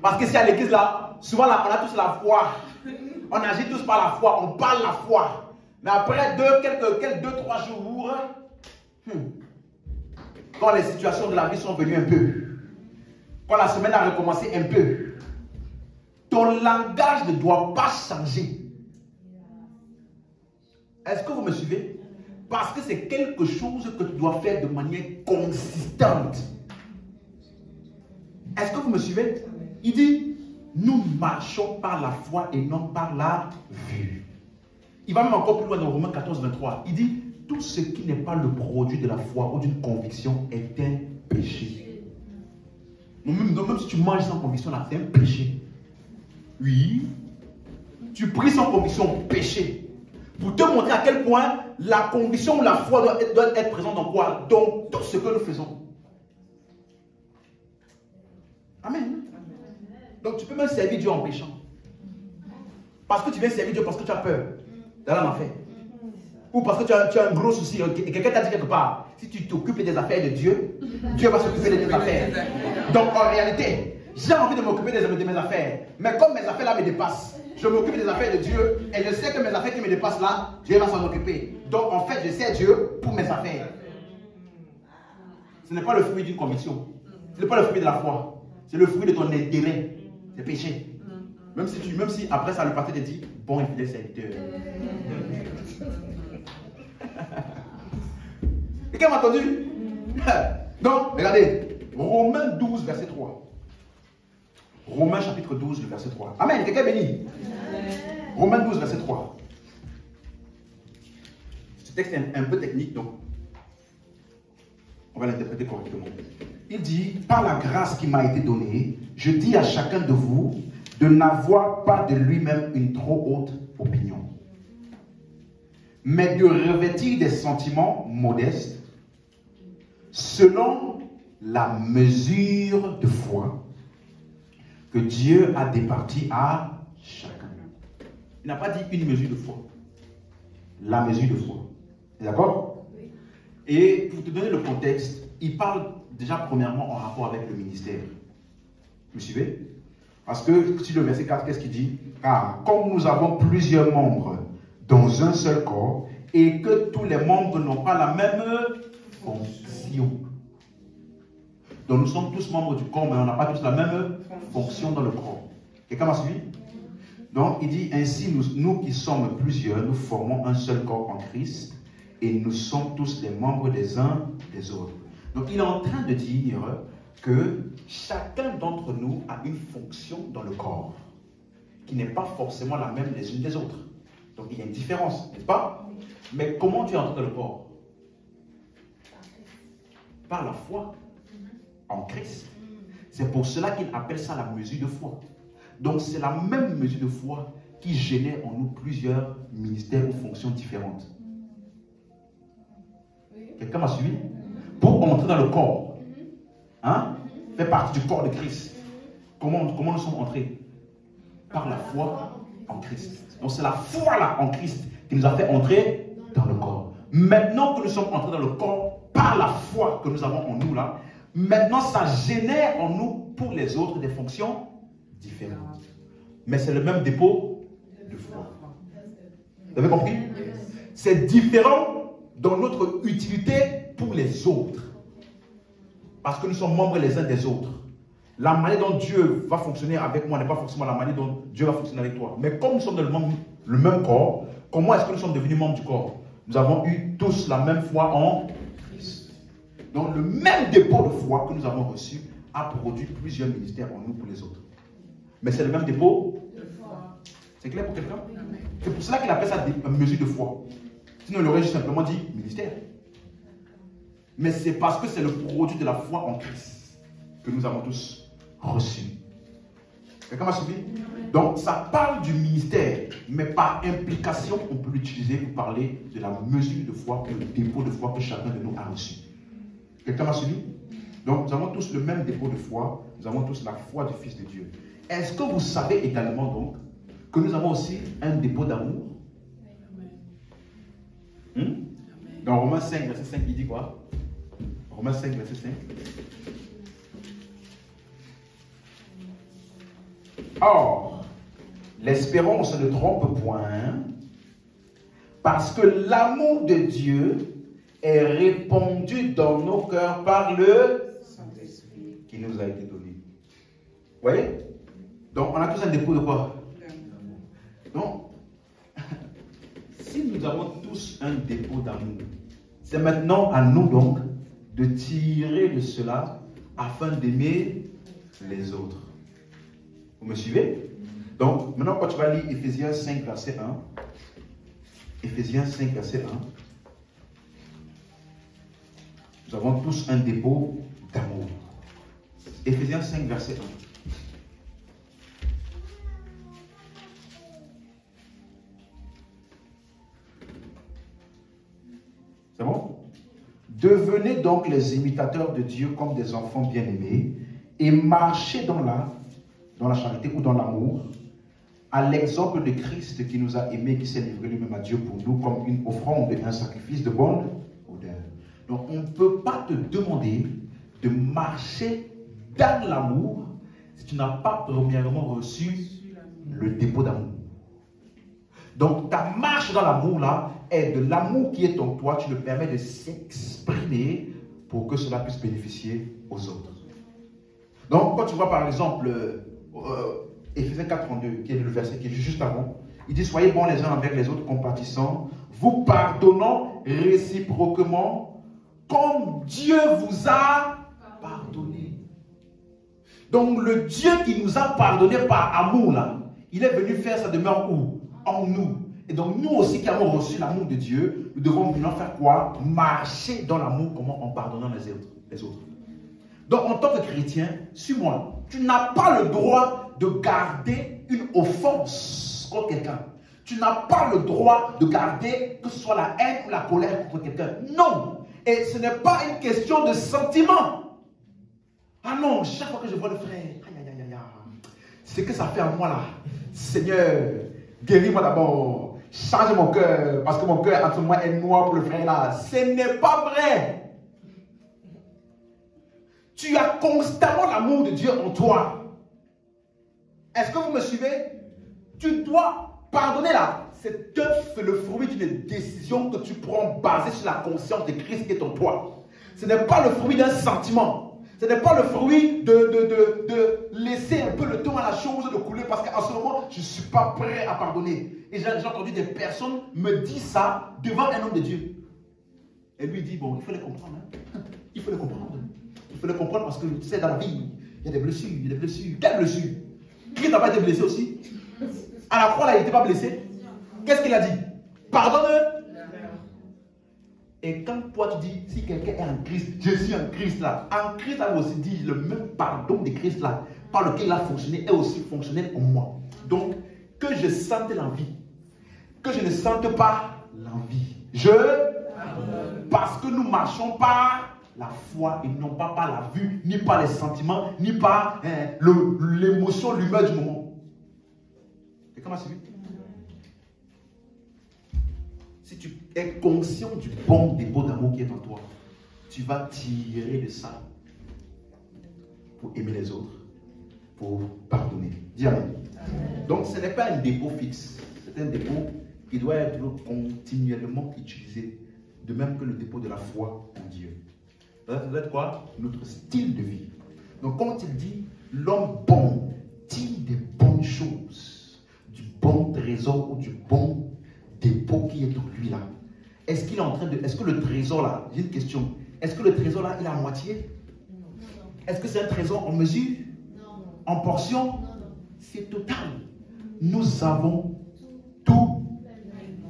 Parce que si à l'église là, souvent là, on a tous la foi. On agit tous par la foi, on parle la foi. Mais après 2-3 jours, quand les situations de la vie sont venues un peu, quand la semaine a recommencé un peu, ton langage ne doit pas changer. Est-ce que vous me suivez? Parce que c'est quelque chose que tu dois faire de manière consistante. Est-ce que vous me suivez? Il dit, nous marchons par la foi et non par la vue. Il va même encore plus loin dans Romains 14, 23. Il dit, tout ce qui n'est pas le produit de la foi ou d'une conviction est un péché. Donc même si tu manges sans conviction, là, c'est un péché. Oui. Tu pries sans conviction, péché. Pour te montrer à quel point la conviction ou la foi doit être présente dans quoi? Dans tout ce que nous faisons. Amen. Donc tu peux même servir Dieu en péchant. Parce que tu viens servir Dieu parce que tu as peur d'aller en enfer. Ou parce que tu as un gros souci. Et quelqu'un t'a dit quelque part, si tu t'occupes des affaires de Dieu, Dieu va s'occuper de tes affaires. Donc en réalité, j'ai envie de m'occuper de mes affaires. Mais comme mes affaires là me dépassent, je m'occupe des affaires de Dieu et je sais que mes affaires qui me dépassent là, Dieu va s'en occuper. Donc en fait, je sers Dieu pour mes affaires. Ce n'est pas le fruit d'une conviction. Ce n'est pas le fruit de la foi. C'est le fruit de ton intérêt. C'est péché. Même si après ça, le pasteur te dit, bon et fidèle serviteur. Quelqu'un m'a entendu? Donc, regardez, Romains 12, verset 3. Romains chapitre 12, le verset 3. Amen, quelqu'un béni. Romains 12, verset 3. Ce texte est un peu technique, donc on va l'interpréter correctement. Il dit, par la grâce qui m'a été donnée, je dis à chacun de vous de n'avoir pas de lui-même une trop haute opinion, mais de revêtir des sentiments modestes selon la mesure de foi que Dieu a départie à chacun. Il n'a pas dit une mesure de foi. La mesure de foi. D'accord? Oui. Et pour te donner le contexte, il parle déjà premièrement en rapport avec le ministère. Vous me suivez? Parce que si le verset 4, qu'est-ce qu'il dit? Car comme nous avons plusieurs membres dans un seul corps et que tous les membres n'ont pas la même fonction. Donc nous sommes tous membres du corps, mais on n'a pas tous la même fonction dans le corps. Quelqu'un m'a suivi? Donc il dit ainsi, nous qui sommes plusieurs, nous formons un seul corps en Christ et nous sommes tous les membres des uns des autres. Donc il est en train de dire que chacun d'entre nous a une fonction dans le corps qui n'est pas forcément la même les unes des autres. Donc il y a une différence, n'est-ce pas? Mais comment tu entres dans le corps? Par la foi en Christ. C'est pour cela qu'il appelle ça la mesure de foi. Donc c'est la même mesure de foi qui génère en nous plusieurs ministères ou fonctions différentes. Quelqu'un m'a suivi? Pour entrer dans le corps, hein, faire partie du corps de Christ. Comment nous sommes entrés? Par la foi en Christ. Donc c'est la foi là en Christ qui nous a fait entrer dans le corps. Maintenant que nous sommes entrés dans le corps, par la foi que nous avons en nous là, maintenant ça génère en nous pour les autres des fonctions différentes. Mais c'est le même dépôt de foi. Vous avez compris? C'est différent dans notre utilité pour les autres. Parce que nous sommes membres les uns des autres. La manière dont Dieu va fonctionner avec moi n'est pas forcément la manière dont Dieu va fonctionner avec toi. Mais comme nous sommes dans le même corps, comment est-ce que nous sommes devenus membres du corps? Nous avons eu tous la même foi en Christ. Donc le même dépôt de foi que nous avons reçu a produit plusieurs ministères en nous pour les autres. Mais c'est le même dépôt de foi. C'est clair pour quelqu'un? C'est pour cela qu'il appelle ça des mesures de foi. Sinon il aurait juste simplement dit ministère. Mais c'est parce que c'est le produit de la foi en Christ que nous avons tous reçu. Quelqu'un m'a suivi? Donc ça parle du ministère, mais par implication, on peut l'utiliser pour parler de la mesure de foi, le dépôt de foi que chacun de nous a reçu. Quelqu'un m'a suivi? Donc nous avons tous le même dépôt de foi, nous avons tous la foi du Fils de Dieu. Est-ce que vous savez également donc que nous avons aussi un dépôt d'amour? Dans Romains 5, verset 5, il dit quoi? Romains 5, verset 5. Or, l'espérance ne trompe point, parce que l'amour de Dieu est répandu dans nos cœurs par le Saint-Esprit qui nous a été donné. Vous voyez? Donc, on a tous un dépôt de quoi? Donc, si nous avons tous un dépôt d'amour, c'est maintenant à nous donc de tirer de cela afin d'aimer les autres. Vous me suivez? Donc, maintenant quand tu vas lire Éphésiens 5, verset 1, Éphésiens 5, verset 1, nous avons tous un dépôt d'amour. Éphésiens 5, verset 1. C'est bon? Devenez donc les imitateurs de Dieu comme des enfants bien-aimés et marchez dans la charité ou dans l'amour, à l'exemple de Christ qui nous a aimés, qui s'est livré lui-même à Dieu pour nous comme une offrande, un sacrifice de bonne odeur. Donc on ne peut pas te demander de marcher dans l'amour si tu n'as pas premièrement reçu le dépôt d'amour. Donc ta marche dans l'amour là est de l'amour qui est en toi, tu le permets de s'exprimer pour que cela puisse bénéficier aux autres. Donc quand tu vois par exemple Éphésiens 4:32, qui est le verset qui est juste avant, il dit soyez bons les uns avec les autres, compatissants, vous pardonnant réciproquement comme Dieu vous a pardonné. Donc le Dieu qui nous a pardonné par amour là, il est venu faire sa demeure où? En nous. Et donc nous aussi qui avons reçu l'amour de Dieu, nous devons maintenant faire quoi? Marcher dans l'amour, comment? En pardonnant les autres. Donc en tant que chrétien, suis-moi, tu n'as pas le droit de garder une offense contre quelqu'un. Tu n'as pas le droit de garder que ce soit la haine ou la colère contre quelqu'un. Non. Et ce n'est pas une question de sentiment. Ah non, chaque fois que je vois le frère, c'est que ça fait à moi là. Seigneur, guéris-moi d'abord. Change mon cœur, parce que mon cœur entre moi est noir pour le frère là. Ce n'est pas vrai. Tu as constamment l'amour de Dieu en toi. Est-ce que vous me suivez? Tu dois pardonner là. C'est le fruit d'une décision que tu prends basée sur la conscience de Christ qui est en toi. Ce n'est pas le fruit d'un sentiment. Ce n'est pas le fruit de laisser un peu le temps à la chose de couler parce qu'en ce moment, je ne suis pas prêt à pardonner. Et j'ai entendu des personnes me dire ça devant un homme de Dieu. Et lui dit, bon, il faut les comprendre. Hein. Il faut les comprendre. Il faut les comprendre parce que tu sais, dans la vie, il y a des blessures, il y a des blessures. Quelles blessures? Christ n'a pas été blessé aussi? À la croix, là, il n'était pas blessé. Qu'est-ce qu'il a dit? Pardonne. Et quand toi tu dis, si quelqu'un est en Christ, je suis en Christ là. En Christ a aussi dit, le même pardon de Christ là, par lequel il a fonctionné, est aussi fonctionnel en moi. Donc, que je sente l'envie, que je ne sente pas l'envie. Parce que nous marchons par la foi et non pas par la vue, ni par les sentiments, ni par l'émotion, l'humeur du moment. Et comment c'est vu? Si tu es conscient du bon dépôt d'amour qui est en toi, tu vas tirer de ça pour aimer les autres, pour pardonner. Dis amen. Donc ce n'est pas un dépôt fixe, c'est un dépôt qui doit être continuellement utilisé, de même que le dépôt de la foi en Dieu. Ça doit être quoi? Notre style de vie. Donc quand il dit l'homme bon tire des bonnes choses, du bon trésor ou du bon dépôt qui est en lui là. Est-ce qu'il est en train de... Est-ce que le trésor là, j'ai une question, est-ce que le trésor là, il est à moitié? Est-ce que c'est un trésor en mesure? En portion? C'est total. Nous avons tout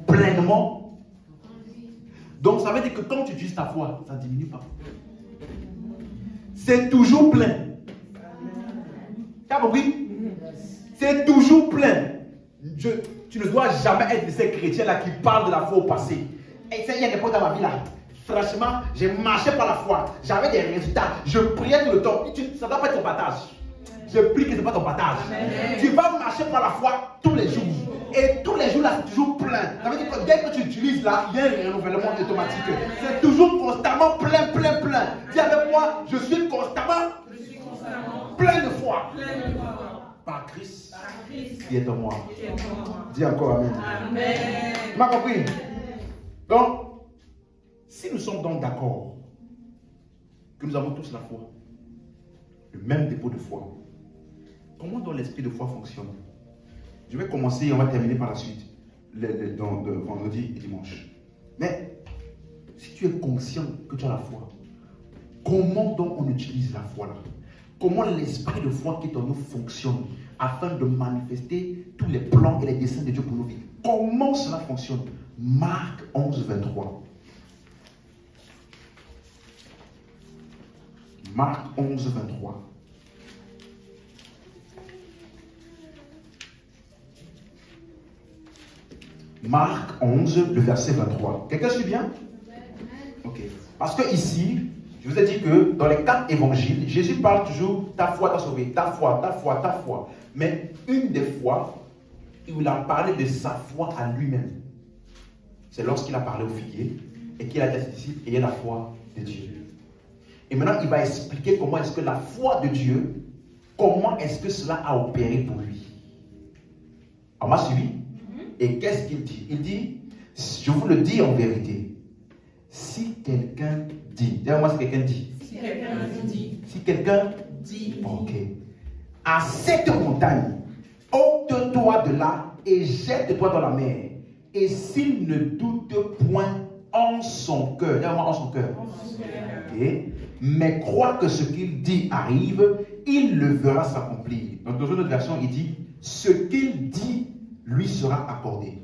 pleinement. Donc ça veut dire que quand tu utilises ta foi, ça ne diminue pas. C'est toujours plein. Tu as compris? C'est toujours plein. Tu ne dois jamais être de ces chrétiens-là qui parlent de la foi au passé. Et il y a des fois dans ma vie là. Franchement, j'ai marché par la foi. J'avais des résultats. Je priais tout le temps. Ça ne doit pas être ton partage. Je prie que ce n'est pas ton partage. Amen. Tu vas marcher par la foi tous les jours. Et tous les jours là, c'est toujours plein. Ça veut dire que dès que tu utilises là, il y a un renouvellement automatique. C'est toujours constamment plein. Dis avec moi, je suis constamment plein de foi. Par Christ qui est en moi. Dis encore amen. Amen. Tu m'as compris? Donc, si nous sommes donc d'accord que nous avons tous la foi, le même dépôt de foi, comment donc l'esprit de foi fonctionne? Je vais commencer et on va terminer par la suite. de vendredi et dimanche. Mais si tu es conscient que tu as la foi, comment donc on utilise la foi là? Comment l'esprit de foi qui est en nous fonctionne afin de manifester tous les plans et les desseins de Dieu pour nos vies? Comment cela fonctionne? Marc 11, 23. Marc 11, 23. Marc 11, le verset 23. Quelqu'un suit bien? Ok. Parce que ici, je vous ai dit que dans les 4 évangiles, Jésus parle toujours ta foi t'a sauvé, ta foi, ta foi, ta foi. Mais une des fois, il a parlé de sa foi à lui-même. C'est lorsqu'il a parlé au figuier et qu'il a dit à ses disciples, ayez la foi de Dieu. Et maintenant, il va expliquer comment est-ce que la foi de Dieu, comment est-ce que cela a opéré pour lui. On m'a suivi? Et qu'est-ce qu'il dit? Il dit, je vous le dis en vérité, si quelqu'un dit, d'ailleurs moi si quelqu'un dit, si quelqu'un dit, ok, à cette montagne, ôte-toi de là et jette-toi dans la mer, et s'il ne doute point en son cœur, d'ailleurs moi en son cœur, okay, mais croit que ce qu'il dit arrive, il le verra s'accomplir. Donc dans une autre version, il dit, ce qu'il dit lui sera accordé.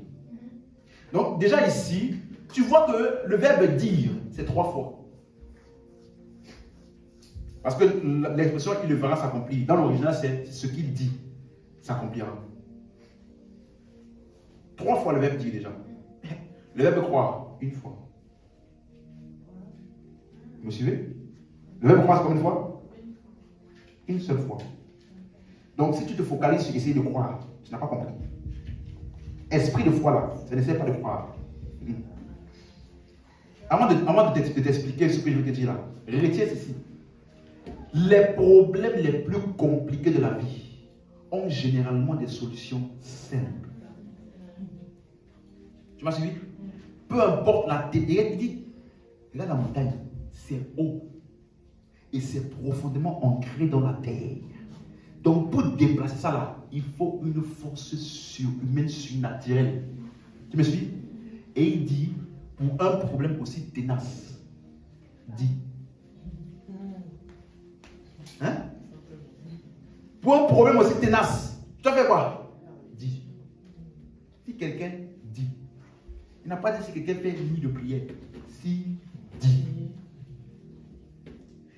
Donc déjà ici, tu vois que le verbe dire, c'est 3 fois. Parce que l'expression il le verra s'accomplir, dans l'original c'est ce qu'il dit s'accomplira. 3 fois le verbe dire déjà. Le verbe croire, 1 fois. Vous me suivez? Le verbe croire c'est combien de fois? 1 seule fois. Donc si tu te focalises sur essayer de croire, tu n'as pas compris. Esprit de foi là, ça n'essaie pas de croire. Avant de t'expliquer ce que je veux te dire là, retiens ceci. Les problèmes les plus compliqués de la vie ont généralement des solutions simples. Tu m'as suivi? Peu importe la tête, il dit, là la montagne, c'est haut et c'est profondément ancré dans la terre. Donc pour déplacer ça là, il faut une force surhumaine, surnaturelle. Tu me suis? Et il dit, pour un problème aussi ténace, dis. Hein? Pour un problème aussi ténace, tu as fait quoi? Dis. Si quelqu'un dit, il n'a pas dit si quelqu'un fait une nuit de prière. Si, dit.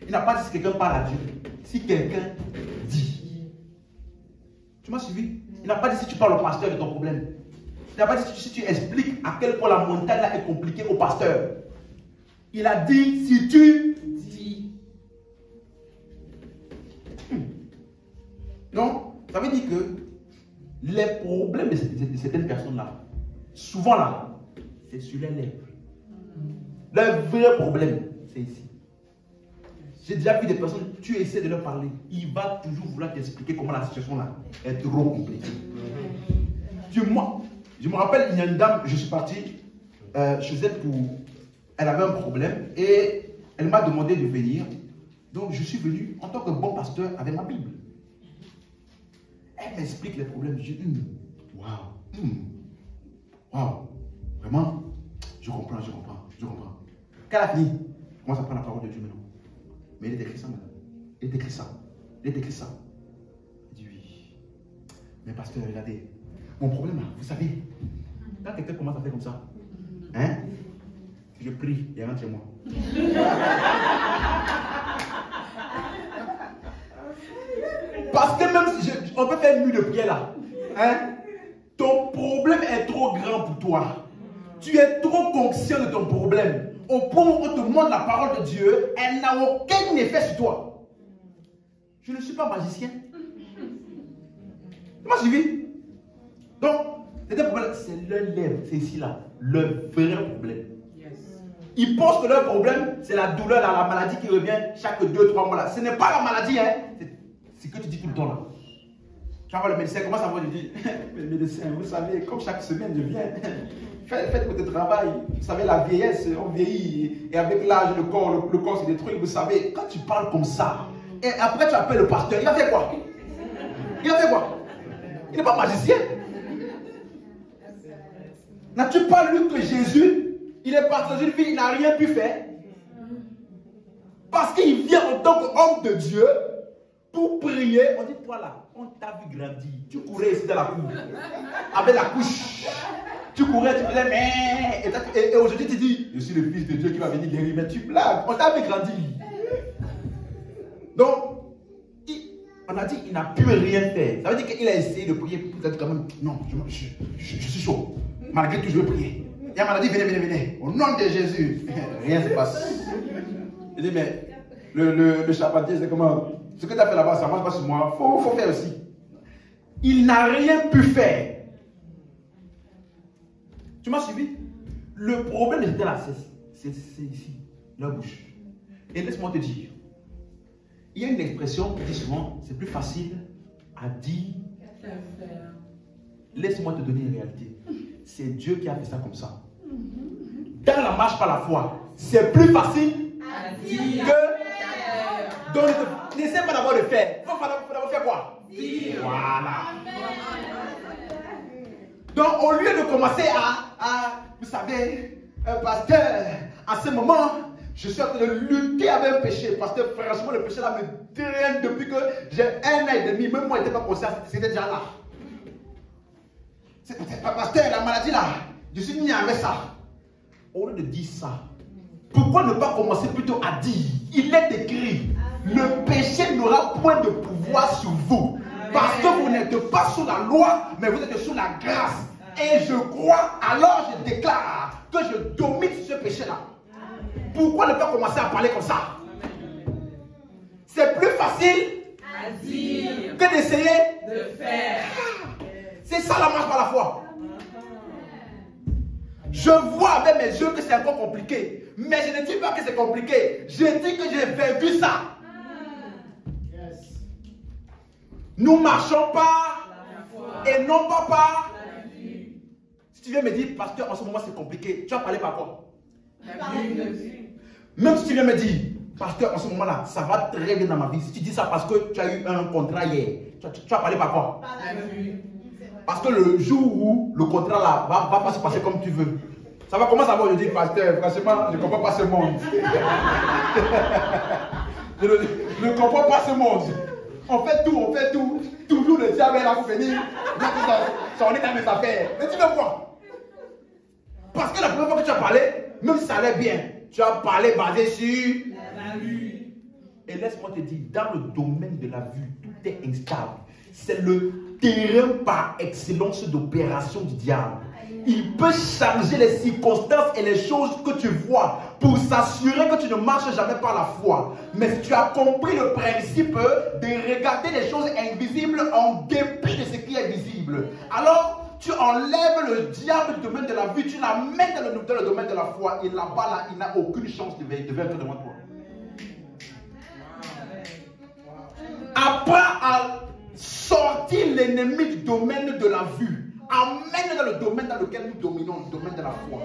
Il n'a pas dit si quelqu'un parle à Dieu. Si quelqu'un dit. Tu m'as suivi? Il n'a pas dit si tu parles au pasteur de ton problème. Il n'a pas dit si tu expliques à quel point la montagne là est compliquée au pasteur. Il a dit si tu dis. Donc, ça veut dire que les problèmes de certaines personnes là, souvent là, c'est sur les lèvres. Le vrai problème, c'est ici. J'ai déjà vu des personnes, tu essaies de leur parler, il va toujours vouloir t'expliquer comment la situation là est trop compliquée. Moi, je me rappelle, il y a une dame, je suis parti chez elle pour... Elle avait un problème et elle m'a demandé de venir. Donc je suis venu en tant que bon pasteur avec ma Bible. Elle m'explique les problèmes. Je dis, waouh, vraiment, je comprends. Quand elle a fini, je commence à prendre la parole de Dieu maintenant. Mais il est écrit ça maintenant. Il est écrit ça. Il dit oui. Mais pasteur, regardez. Mon problème, vous savez, quand quelqu'un commence à faire comme ça, hein, je prie et rentre chez moi. Parce que même si on peut faire une nuit de prière là, hein, ton problème est trop grand pour toi. Tu es trop conscient de ton problème. Au point où on te montre la parole de Dieu, elle n'a aucun effet sur toi. Je ne suis pas magicien. Tu m'as suivi? Donc, c'est leur lèvre, c'est ici là, le vrai problème. Ils pensent que leur problème, c'est la douleur, la maladie qui revient chaque 2-3 mois là. Ce n'est pas la maladie, hein. C'est ce que tu dis tout le temps là. Tu vois le médecin, comment ça va? Je dis, le médecin, vous savez, comme chaque semaine je viens, faites votre travail. Vous savez, la vieillesse, on vieillit, et avec l'âge, le corps c'est des trucs, vous savez, quand tu parles comme ça, et après tu appelles le pasteur, il a fait quoi? Il n'est pas magicien. N'as-tu pas lu que Jésus, il est parti dans une vie, il n'a rien pu faire? Parce qu'il vient en tant qu'homme de Dieu pour prier. On dit, toi là, on t'a vu grandir. Tu courais ici dans la cour, avec la couche. Tu courais, tu faisais mais. Et aujourd'hui, tu dis, je suis le fils de Dieu qui va venir guérir. Mais tu blagues, on t'a vu grandir. Donc, on a dit qu'il n'a pu rien faire. Ça veut dire qu'il a essayé de prier. Peut-être quand même, non, je suis chaud. Malgré tout, je veux prier. Et on m'a dit, venez. Au nom de Jésus. Rien ne se passe. Il dit, mais le charpentier, c'est comment? Ce que tu as fait là-bas, ça ne marche pas sur moi. Il faut faire aussi. Il n'a rien pu faire. Tu m'as suivi? Le problème était là, c'est ici, la bouche. Et laisse-moi te dire, il y a une expression qui dit souvent, c'est plus facile à dire. Laisse-moi te donner une réalité. C'est Dieu qui a fait ça comme ça. Dans la marche par la foi, c'est plus facile à dire que... Donc, n'essaie pas d'abord de faire. Il faut d'abord faire quoi? Dire. Voilà. Donc, au lieu de commencer vous savez, pasteur, à ce moment, je suis en train de lutter avec un péché. Parce que franchement, le péché là me traîne depuis que j'ai 1 an et demi. Même moi, je n'étais pas conscient, c'était déjà là. C'est peut-être pas pasteur, la maladie là. Je suis mis avec ça. Au lieu de dire ça, pourquoi ne pas commencer plutôt à dire? Il est écrit, le péché n'aura point de pouvoir sur vous. Parce que vous n'êtes pas sous la loi, mais vous êtes sous la grâce. Et je crois, alors je déclare que je domine ce péché-là. Pourquoi ne pas commencer à parler comme ça? C'est plus facile à dire que d'essayer de faire. C'est ça la marche par la foi. Je vois avec mes yeux que c'est encore compliqué. Mais je ne dis pas que c'est compliqué. Je dis que j'ai vécu ça. Nous marchons par et non pas par. Si tu viens me dire, pasteur, en ce moment c'est compliqué, tu vas parler par quoi? Même si tu viens me dire, pasteur, en ce moment-là, ça va très bien dans ma vie. Si tu dis ça parce que tu as eu un contrat hier, tu vas parler par quoi? Parce que le jour où le contrat là va pas se passer comme tu veux. Ça va, comment ça va? Je dis, pasteur, franchement, je ne comprends pas ce monde. Je ne comprends pas ce monde. On fait tout. Toujours le diable est là pour venir. Ça en est dans mes affaires. Mais tu veux quoi? Parce que la première fois que tu as parlé, même si ça allait bien, tu as parlé basé sur la vue. Et laisse-moi te dire, dans le domaine de la vue, tout est instable. C'est le terrain par excellence d'opération du diable. Il peut changer les circonstances et les choses que tu vois pour s'assurer que tu ne marches jamais par la foi. Mais si tu as compris le principe de regarder les choses invisibles en dépit de ce qui est visible, alors tu enlèves le diable du domaine de la vue, tu l'amènes dans le domaine de la foi, et là-bas, là, il n'a aucune chance de vaincre devant toi. Apprends à sortir l'ennemi du domaine de la vue. Amène dans le domaine dans lequel nous dominons, le domaine de la foi.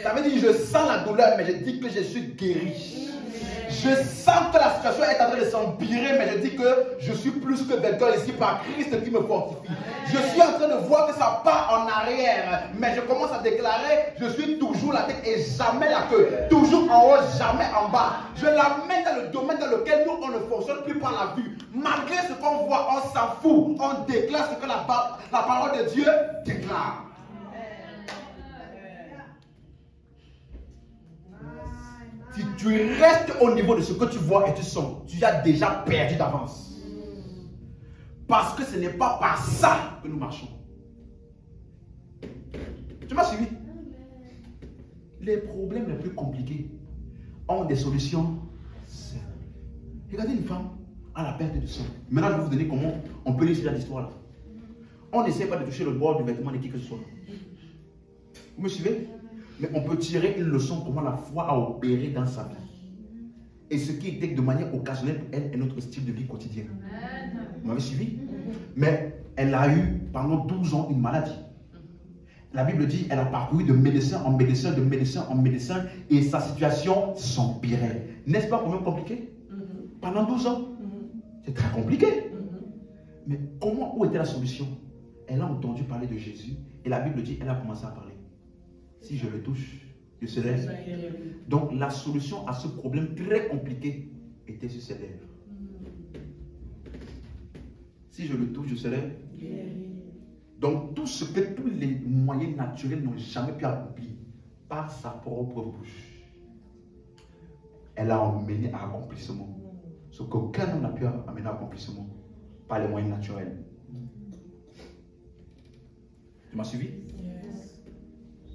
Ça veut dire, je sens la douleur, mais je dis que je suis guéri. Je sens que la situation est en train de s'empirer, mais je dis que je suis plus que vainqueur ici par Christ qui me fortifie. Je suis en train de voir que ça part en arrière, mais je commence à déclarer, je suis toujours la tête et jamais la queue. Toujours en haut, jamais en bas. Je l'amène dans le domaine dans lequel nous, on ne fonctionne plus par la vue. Malgré ce qu'on voit, on s'en fout. On déclare ce que la parole de Dieu déclare. Si tu restes au niveau de ce que tu vois et tu sens, tu as déjà perdu d'avance. Parce que ce n'est pas par ça que nous marchons. Tu m'as suivi? Les problèmes les plus compliqués ont des solutions simples. Regardez une femme à la perte de sang. Maintenant, je vais vous donner comment on peut lire l'histoire là. On n'essaie pas de toucher le bord du vêtement de qui que ce soit. Vous me suivez? Mais on peut tirer une leçon comment la foi a opéré dans sa vie. Et ce qui était de manière occasionnelle pour elle est notre style de vie quotidien. Vous m'avez suivi? Mais elle a eu pendant 12 ans une maladie. La Bible dit elle a parcouru de médecin en médecin, de médecin en médecin, et sa situation s'empirait. N'est-ce pas quand même compliqué? Pendant 12 ans. C'est très compliqué. Mais comment, où était la solution? Elle a entendu parler de Jésus et la Bible dit elle a commencé à parler. Si je le touche, je serai. Donc la solution à ce problème très compliqué était sur ses lèvres. Si je le touche, je serai. Donc tout ce que tous les moyens naturels n'ont jamais pu accomplir par sa propre bouche, elle a emmené à accomplissement. Ce qu'aucun homme n'a pu amener à accomplissement par les moyens naturels. Tu m'as suivi?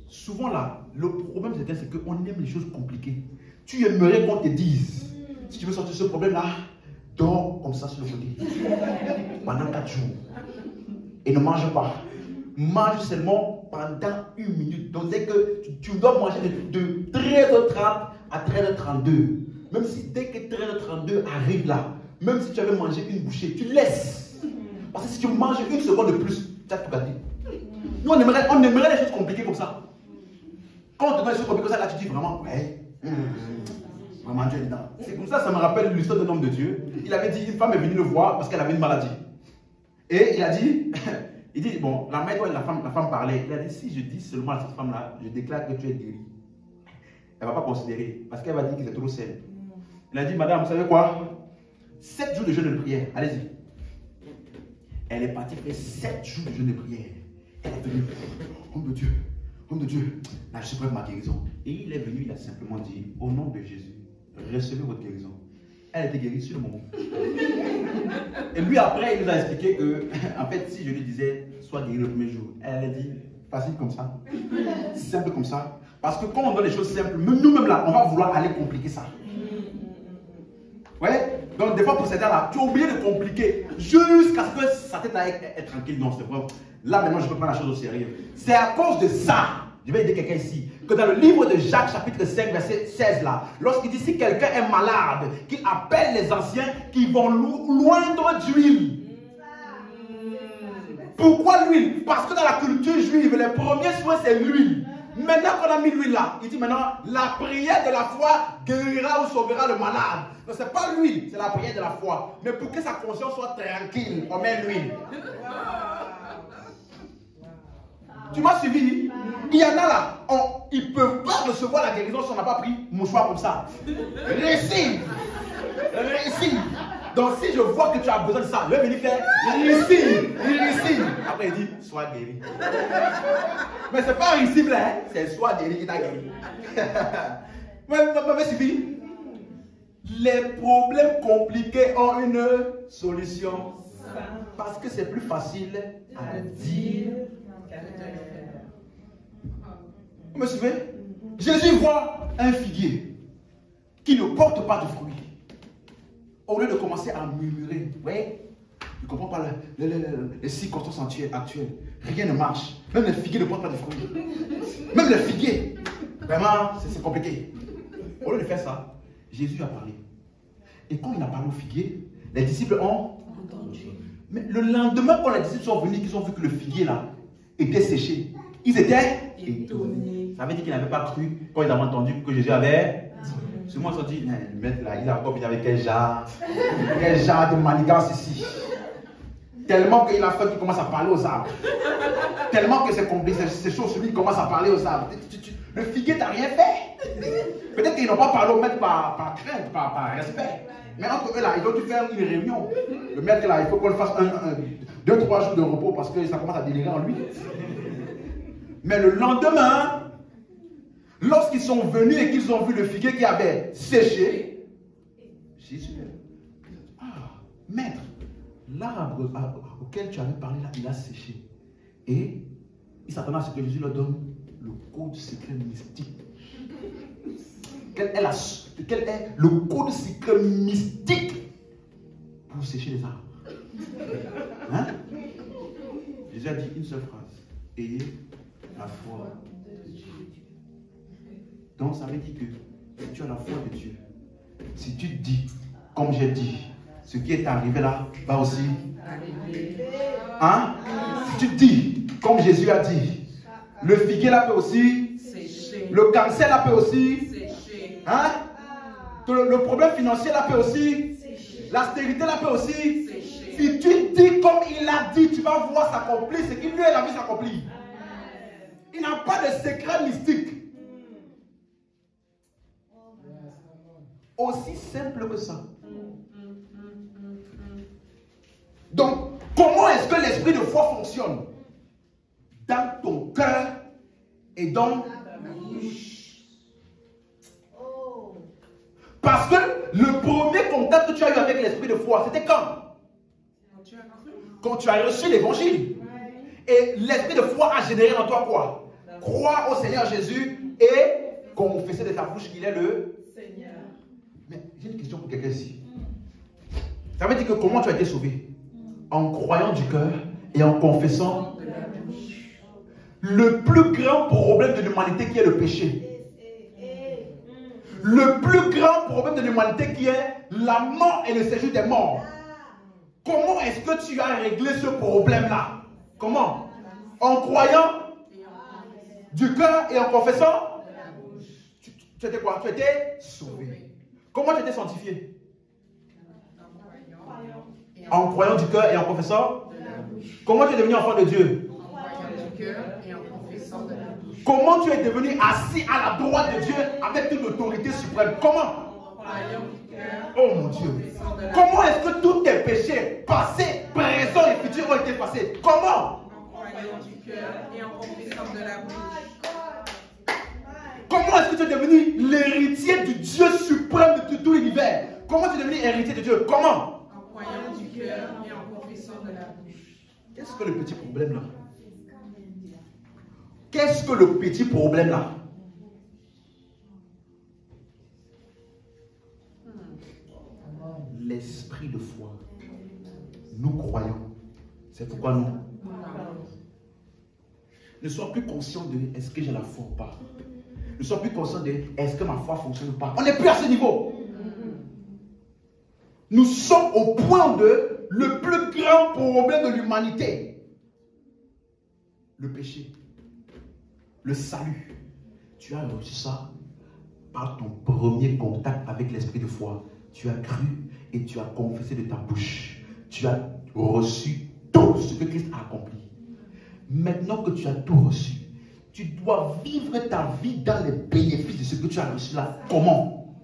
Souvent là, le problème c'est qu'on aime les choses compliquées. Tu aimerais qu'on te dise, si tu veux sortir de ce problème là, dors comme ça sur le côté pendant 4 jours et ne mange pas. Mange seulement pendant 1 minute. Donc dès que tu dois manger de 13h30 à 13h32. Même si dès que 13h32 arrive là, même si tu avais mangé une bouchée, tu laisses. Parce que si tu manges 1 seconde de plus, tu as tout gâté. Nous on aimerait les choses compliquées comme ça. Quand on te donne des choses compliquées comme ça, là tu dis vraiment, ouais, vraiment Dieu est dedans. C'est comme ça me rappelle l'histoire d'un homme de Dieu. Il avait dit, une femme est venue le voir parce qu'elle avait une maladie. Et il a dit, il dit, bon, la mère, la femme parlait. Il a dit, si je dis seulement à cette femme-là, je déclare que tu es guérie. Elle ne va pas considérer, parce qu'elle va dire que c'est trop sel. Il a dit, madame, vous savez quoi? 7 jours de jeûne de prière, allez-y. Elle est partie faire 7 jours de jeûne de prière. Elle est venue, homme de Dieu, là je suis prêt pour ma guérison. Et il est venu, il a simplement dit, au nom de Jésus, recevez votre guérison. Elle était guérie sur le moment. Et lui après, il nous a expliqué que, en fait, si je lui disais, sois guéri le premier jour, elle a dit, facile comme ça, simple comme ça. Parce que quand on donne les choses simples, nous-mêmes là, on va vouloir aller compliquer ça. Ouais? Donc des fois pour ces là, tu es obligé de compliquer jusqu'à ce que sa tête est tranquille. Non, c'est vrai. Là maintenant, je peux prendre la chose au sérieux. C'est à cause de ça, je vais aider quelqu'un ici, que dans le livre de Jacques, chapitre 5, verset 16 là, lorsqu'il dit si quelqu'un est malade, qu'il appelle les anciens qui vont loindre d'huile. Pourquoi l'huile? Parce que dans la culture juive, les premiers soins c'est l'huile. Maintenant qu'on a mis l'huile là, il dit maintenant la prière de la foi guérira ou sauvera le malade. Donc c'est pas l'huile, c'est la prière de la foi. Mais pour que sa conscience soit tranquille, on met l'huile. Tu m'as suivi? Il y en a là, ils ne peuvent pas recevoir la guérison si on n'a pas pris mouchoir comme ça. Récime. Donc si je vois que tu as besoin de ça, je vais venir faire récime. Après il dit, sois guéri. Mais c'est pas récime là, hein? C'est sois guéri qui t'a guéri. M'avez suivi? Les problèmes compliqués ont une solution. Parce que c'est plus facile à dire. Vous me suivez? Jésus voit un figuier qui ne porte pas de fruits. Au lieu de commencer à murmurer, vous voyez, il ne comprend pas les circonstances actuelles. Rien ne marche. Même les figuiers ne portent pas de fruits. Même les figuiers. Vraiment, c'est compliqué. Au lieu de faire ça, Jésus a parlé. Et quand il a parlé aux figuiers, les disciples ont entendu. Mais le lendemain, quand les disciples sont venus, qu'ils ont vu que le figuier là était séché, ils étaient étonnés. Ça veut dire qu'ils n'avaient pas cru quand ils avaient entendu que Jésus avait. Souvent ils se sont dit, le maître là, il a encore venu avec quel genre de manigance ici. Tellement qu'il a fait qu'il commence à parler aux arbres. Tellement que c'est compliqué, c'est chaud sur lui, il commence à parler aux arbres. Le figuier t'a rien fait. Peut-être qu'ils n'ont pas parlé au maître par crainte, par respect. Mais entre eux là, ils ont dû faire une réunion. Le maître là, il faut qu'on fasse 2-3 jours de repos parce que ça commence à délirer en lui. Mais le lendemain, lorsqu'ils sont venus et qu'ils ont vu le figuier qui avait séché, Jésus a dit, ah, maître, l'arbre auquel tu avais parlé là, il a séché. Et il s'attendait à ce que Jésus leur donne le code secret mystique. Quel est le code secret mystique pour sécher les arbres? Hein? Jésus a dit une seule phrase. Ayez la foi de Dieu. Donc ça veut dire que si tu as la foi de Dieu, si tu dis, comme j'ai dit, ce qui est arrivé là va aussi arriver. Hein? Si tu dis, comme Jésus a dit, le figuier là peut aussi sécher. Le cancer là peut aussi sécher. Hein? Le problème financier là peut aussi sécher. La stérilité là peut aussi sécher. Si tu dis comme il a dit, tu vas voir s'accomplir ce qu'il lui a vu s'accomplir. Il n'a pas de secret mystique. Aussi simple que ça. Donc, comment est-ce que l'esprit de foi fonctionne? Dans ton cœur et dans ta bouche. Parce que le premier contact que tu as eu avec l'esprit de foi, c'était quand? Quand tu as reçu l'évangile. Et l'esprit de foi a généré en toi quoi? Croire au Seigneur Jésus et confesser de ta bouche qu'il est le Seigneur. Mais j'ai une question pour quelqu'un ici. Ça veut dire que comment tu as été sauvé? En croyant du cœur et en confessant de la bouche. Le plus grand problème de l'humanité qui est le péché. Le plus grand problème de l'humanité qui est la mort et le séjour des morts. Comment est-ce que tu as réglé ce problème-là? Comment? En croyant du cœur et en confessant de la bouche. Tu étais quoi? Tu étais sauvé. Comment tu étais sanctifié? En croyant du cœur et en confessant de la bouche. Comment tu es devenu enfant de Dieu? En croyant du cœur et en confessant de la bouche. Comment tu es devenu assis à la droite de Dieu avec une autorité suprême? Comment? En croyant du cœur. Oh mon Dieu. Comment est-ce que tous tes péchés, passés, présents et futurs ont été passés? Comment? En croyant du cœur et en confessant de la bouche. Comment est-ce que tu es devenu l'héritier du Dieu suprême de tout l'univers? Comment tu es devenu héritier de Dieu? Comment? En croyant du cœur et en confessant de la bouche. Qu'est-ce que le petit problème là? Qu'est-ce que le petit problème là? L'esprit de foi. Nous croyons. C'est pourquoi nous ne sois plus conscient de est-ce que j'ai la foi ou pas. Ne sois plus conscient de est-ce que ma foi fonctionne ou pas. On n'est plus à ce niveau. Nous sommes au point de le plus grand problème de l'humanité. Le péché. Le salut. Tu as reçu ça par ton premier contact avec l'esprit de foi. Tu as cru et tu as confessé de ta bouche. Tu as reçu tout ce que Christ a accompli. Maintenant que tu as tout reçu, tu dois vivre ta vie dans les bénéfices de ce que tu as reçu là. Comment?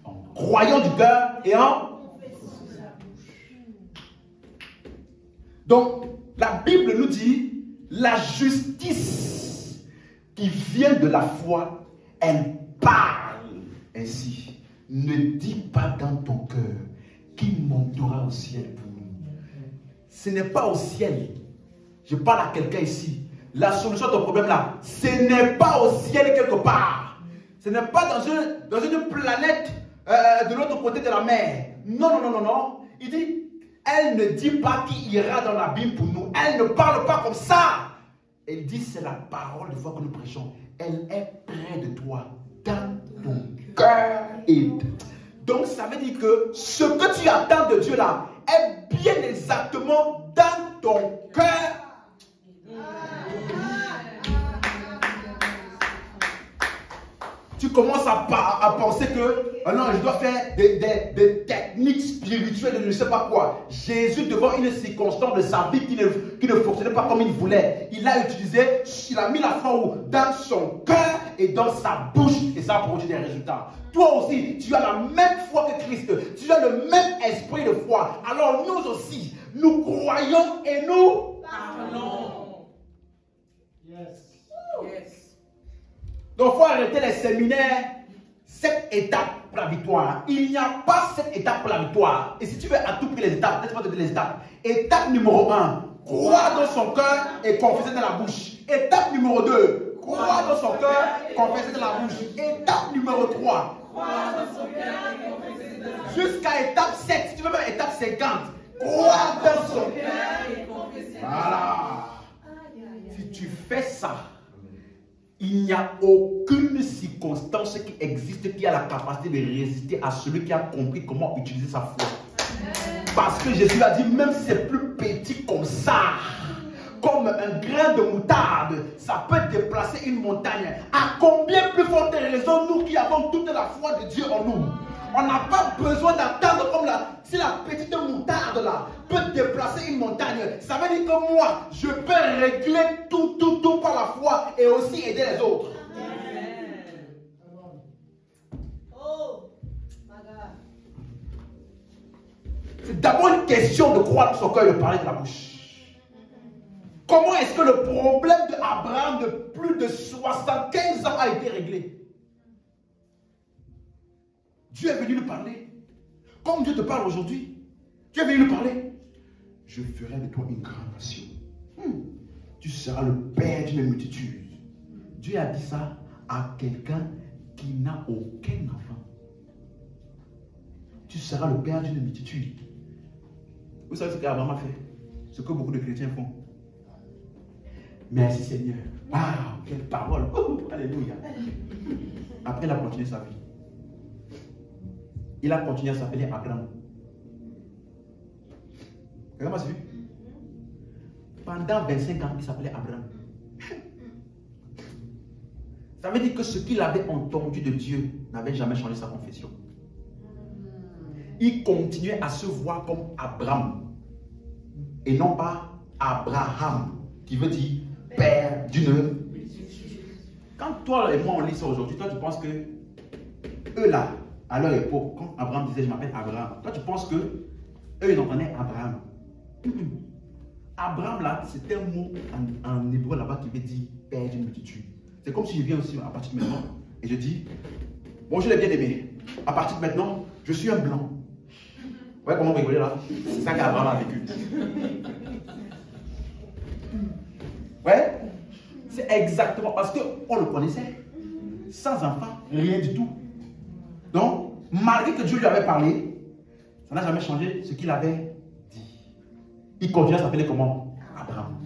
En croyant du cœur et en... Donc, la Bible nous dit, la justice qui vient de la foi, elle parle ainsi. Ne dis pas dans ton cœur qui montera au ciel pour nous. Ce n'est pas au ciel. Je parle à quelqu'un ici. La solution à ton problème là, ce n'est pas au ciel quelque part. Ce n'est pas dans une planète de l'autre côté de la mer. Non, non, non, non, non. Il dit, elle ne dit pas qui ira dans l'abîme pour nous. Elle ne parle pas comme ça. Elle dit, c'est la parole de foi que nous prêchons. Elle est près de toi, dans ton cœur. Donc ça veut dire que ce que tu attends de Dieu là est bien exactement dans ton cœur. Tu commences à penser que non, je dois faire des techniques spirituelles, je ne sais pas quoi. Jésus, devant une circonstance de sa vie qui ne fonctionnait pas comme il voulait, il a mis la foi dans son cœur et dans sa bouche, et ça a produit des résultats. Toi aussi, tu as la même foi que Christ, tu as le même esprit de foi. Alors nous aussi, nous croyons et nous parlons. Yes. Yes. Donc il faut arrêter les séminaires, cette étape pour la victoire. Il n'y a pas cette étape pour la victoire. Et si tu veux à tout prix les étapes, laisse-moi te donner les étapes. Étape numéro 1, croire dans son cœur et confesser dans la bouche. Étape numéro 2, croire dans son cœur et confesser dans la bouche. Étape numéro 3, croire dans son cœur et confesser dans la bouche. Jusqu'à étape 7, si tu veux faire étape 50, croire dans son cœur et confesser dans la bouche. Voilà. Si tu fais ça, il n'y a aucune circonstance qui existe qui a la capacité de résister à celui qui a compris comment utiliser sa foi. Parce que Jésus a dit, même si c'est plus petit comme ça, comme un grain de moutarde, ça peut déplacer une montagne. À combien plus forte raison nous qui avons toute la foi de Dieu en nous? On n'a pas besoin d'attendre comme si la petite moutarde là, foi peut déplacer une montagne, ça veut dire que moi, je peux régler tout par la foi et aussi aider les autres. Oh, my God. C'est d'abord une question de croire dans son cœur et de parler de la bouche. Comment est-ce que le problème d'Abraham de plus de 75 ans a été réglé? Dieu est venu lui parler. Comme Dieu te parle aujourd'hui. Dieu est venu lui parler. Je ferai de toi une grande nation. Tu seras le père d'une multitude. Dieu a dit ça à quelqu'un qui n'a aucun enfant. Tu seras le père d'une multitude. Vous savez ce qu'Abraham a fait? Ce que beaucoup de chrétiens font. Merci Seigneur. Waouh, quelle parole. Alléluia. Après, il a continué sa vie. Il a continué à s'appeler Abraham. Quelqu'un m'a suivi? Pendant 25 ans, il s'appelait Abraham. Ça veut dire que ce qu'il avait entendu de Dieu n'avait jamais changé sa confession. Il continuait à se voir comme Abraham et non pas Abraham, qui veut dire père d'une. Quand toi et moi on lit ça aujourd'hui, toi tu penses que eux là, à leur époque, quand Abraham disait je m'appelle Abraham, toi tu penses que eux ils entendaient Abraham. Abraham là, c'est un mot en hébreu là-bas qui veut dire père d'une multitude. C'est comme si je viens aussi à partir de maintenant et je dis bonjour les bien-aimés, à partir de maintenant, je suis un blanc. Vous voyez comment on rigolait là? C'est ça qu'Abraham a vécu. Ouais, c'est exactement parce qu'on le connaissait. Sans enfant, rien du tout. Donc, malgré que Dieu lui avait parlé, ça n'a jamais changé ce qu'il avait dit. Il continue à s'appeler comment? Abraham.